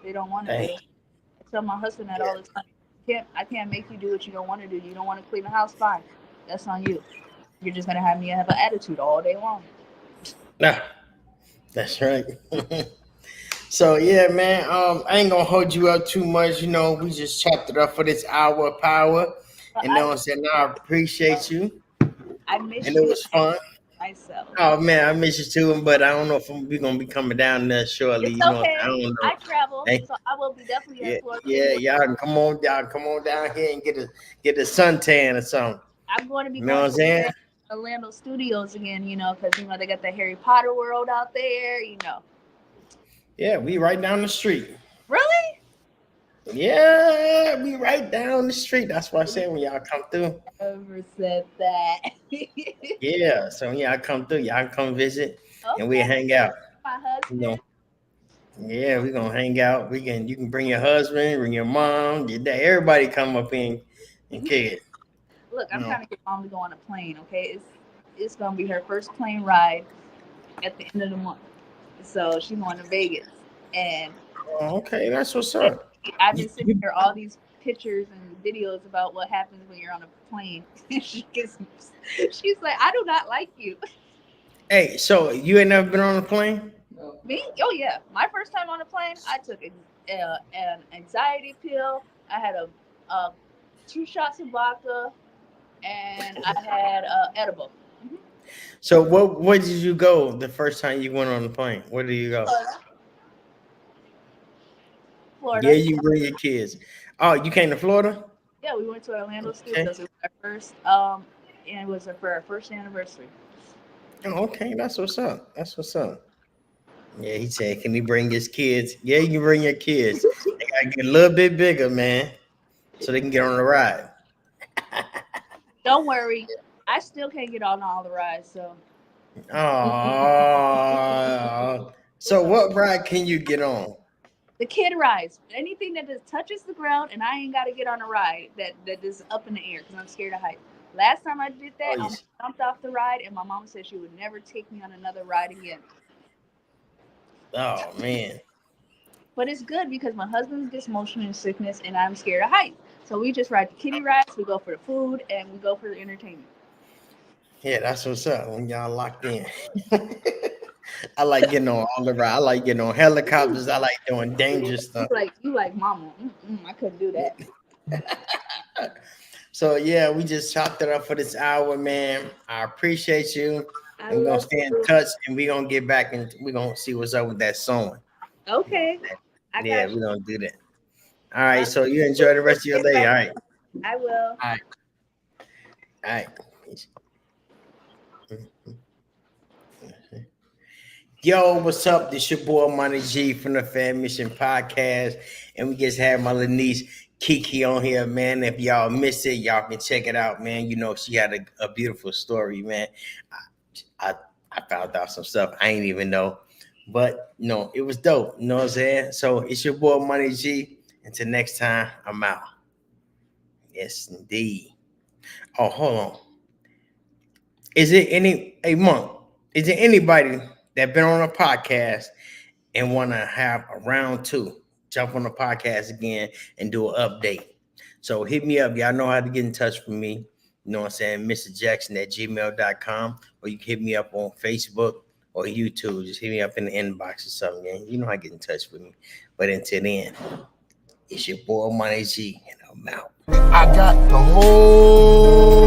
S2: they don't want to
S3: Hey,
S2: do. I tell my husband that
S3: yeah,
S2: all the time. I can't make you do what you don't want to do. You don't want to clean the house, fine. That's on you. You're just gonna have me have an attitude all day long.
S3: nah, that's right. So yeah, man. I ain't gonna hold you up too much. We just chopped it up for this hour of power.
S2: But
S3: And I said, no, I appreciate you,
S2: I miss
S3: and it
S2: you
S3: was fun.
S2: myself.
S3: Oh man, I miss you too, but I don't know if we're gonna be coming down there shortly.
S2: It's
S3: I
S2: okay.
S3: don't know.
S2: I travel,
S3: Hey,
S2: so I will be definitely in
S3: yeah,
S2: Florida
S3: yeah,
S2: anyway.
S3: y'all come on down here and get a suntan or something.
S2: I'm going to be
S3: You know
S2: going
S3: what I'm
S2: to
S3: saying?
S2: Orlando Studios again, because they got the Harry Potter world out there.
S3: Yeah, we right down the street.
S2: Really?
S3: Yeah, we right down the street. That's why I said when y'all come through.
S2: Ever said that?
S3: Yeah, so when y'all come through, y'all can come visit and we
S2: Okay,
S3: hang out.
S2: my
S3: You know,
S2: husband.
S3: yeah, we gonna hang out. You can bring your husband, bring your mom, your dad, everybody come up in and kick it.
S2: Look,
S3: You
S2: I'm
S3: know.
S2: trying to get mom to go on a plane. Okay, it's gonna be her first plane ride at the end of the month. So she's going to Vegas, and
S3: Oh, okay, that's what's up.
S2: I've
S3: You,
S2: been sending
S3: you,
S2: her all these pictures and videos about what happens when you're on a plane. She's like, I do not like you.
S3: hey, so you ain't never been on a plane?
S4: No.
S2: Me? Oh yeah. My first time on a plane, I took an anxiety pill. I had a 2 shots of vodka, and I had edible. Mhm.
S3: So where did you go the first time you went on the plane? Where did you go?
S2: Florida.
S3: Yeah,
S2: Florida.
S3: you can bring your kids. Oh, you came to Florida?
S2: Yeah, we went to Orlando
S3: Okay.
S2: Studios. It was our first, and it was for our first anniversary.
S3: Oh, okay, that's what's up. That's what's up. Yeah, he said, can he bring his kids? Yeah, you can bring your kids. They gotta get a little bit bigger, man, so they can get on the ride.
S2: Don't worry, I still can't get on all the rides, so
S3: Oh, so
S2: it's okay.
S3: what ride can you get on?
S2: The kid rides. Anything that just touches the ground, and I ain't got to get on a ride that is up in the air because I'm scared of heights. Last time I did
S3: Oh,
S2: that, I jumped off the ride, and my mom said she would never take me on another ride again.
S3: oh man.
S2: But it's good because my husband gets motion sickness, and I'm scared of heights. So we just ride the kiddie rides. We go for the food, and we go for the entertainment.
S3: Yeah, that's what's up when y'all locked in. I like getting on all the ride. I like getting on helicopters. I like doing dangerous stuff.
S2: You like mama. I couldn't do that.
S3: So yeah, we just chopped it up for this hour, man. I appreciate you.
S2: I
S3: And we're gonna
S2: love
S3: stay in
S2: you.
S3: touch and we're gonna get back and we're gonna see what's up with that song.
S2: Okay. I
S3: Yeah,
S2: got
S3: we
S2: you.
S3: don't do that. All right, so you enjoy the rest of your day. All right.
S2: I will.
S3: All right. Yo, what's up? This your boy Money G from the Fammission Podcast, and we just had my little niece Kiki on here, man. If y'all missed it, y'all can check it out, man. You know she had a beautiful story, man. I found out some stuff I ain't even know, but no, it was dope. You know what I'm saying? So it's your boy Money G. Until next time, I'm out. Yes, indeed. Oh, hold on. Is it Monk? Is there anybody that been on a podcast and want to have a round two, jump on the podcast again and do an update? So hit me up. Y'all know how to get in touch with me. You know what I'm saying? Mr. Jackson at gmail.com, or you can hit me up on Facebook or YouTube. Just hit me up in the inbox or something, man. You know how to get in touch with me. But until then, it's your boy Money G, and I'm out. I got the whole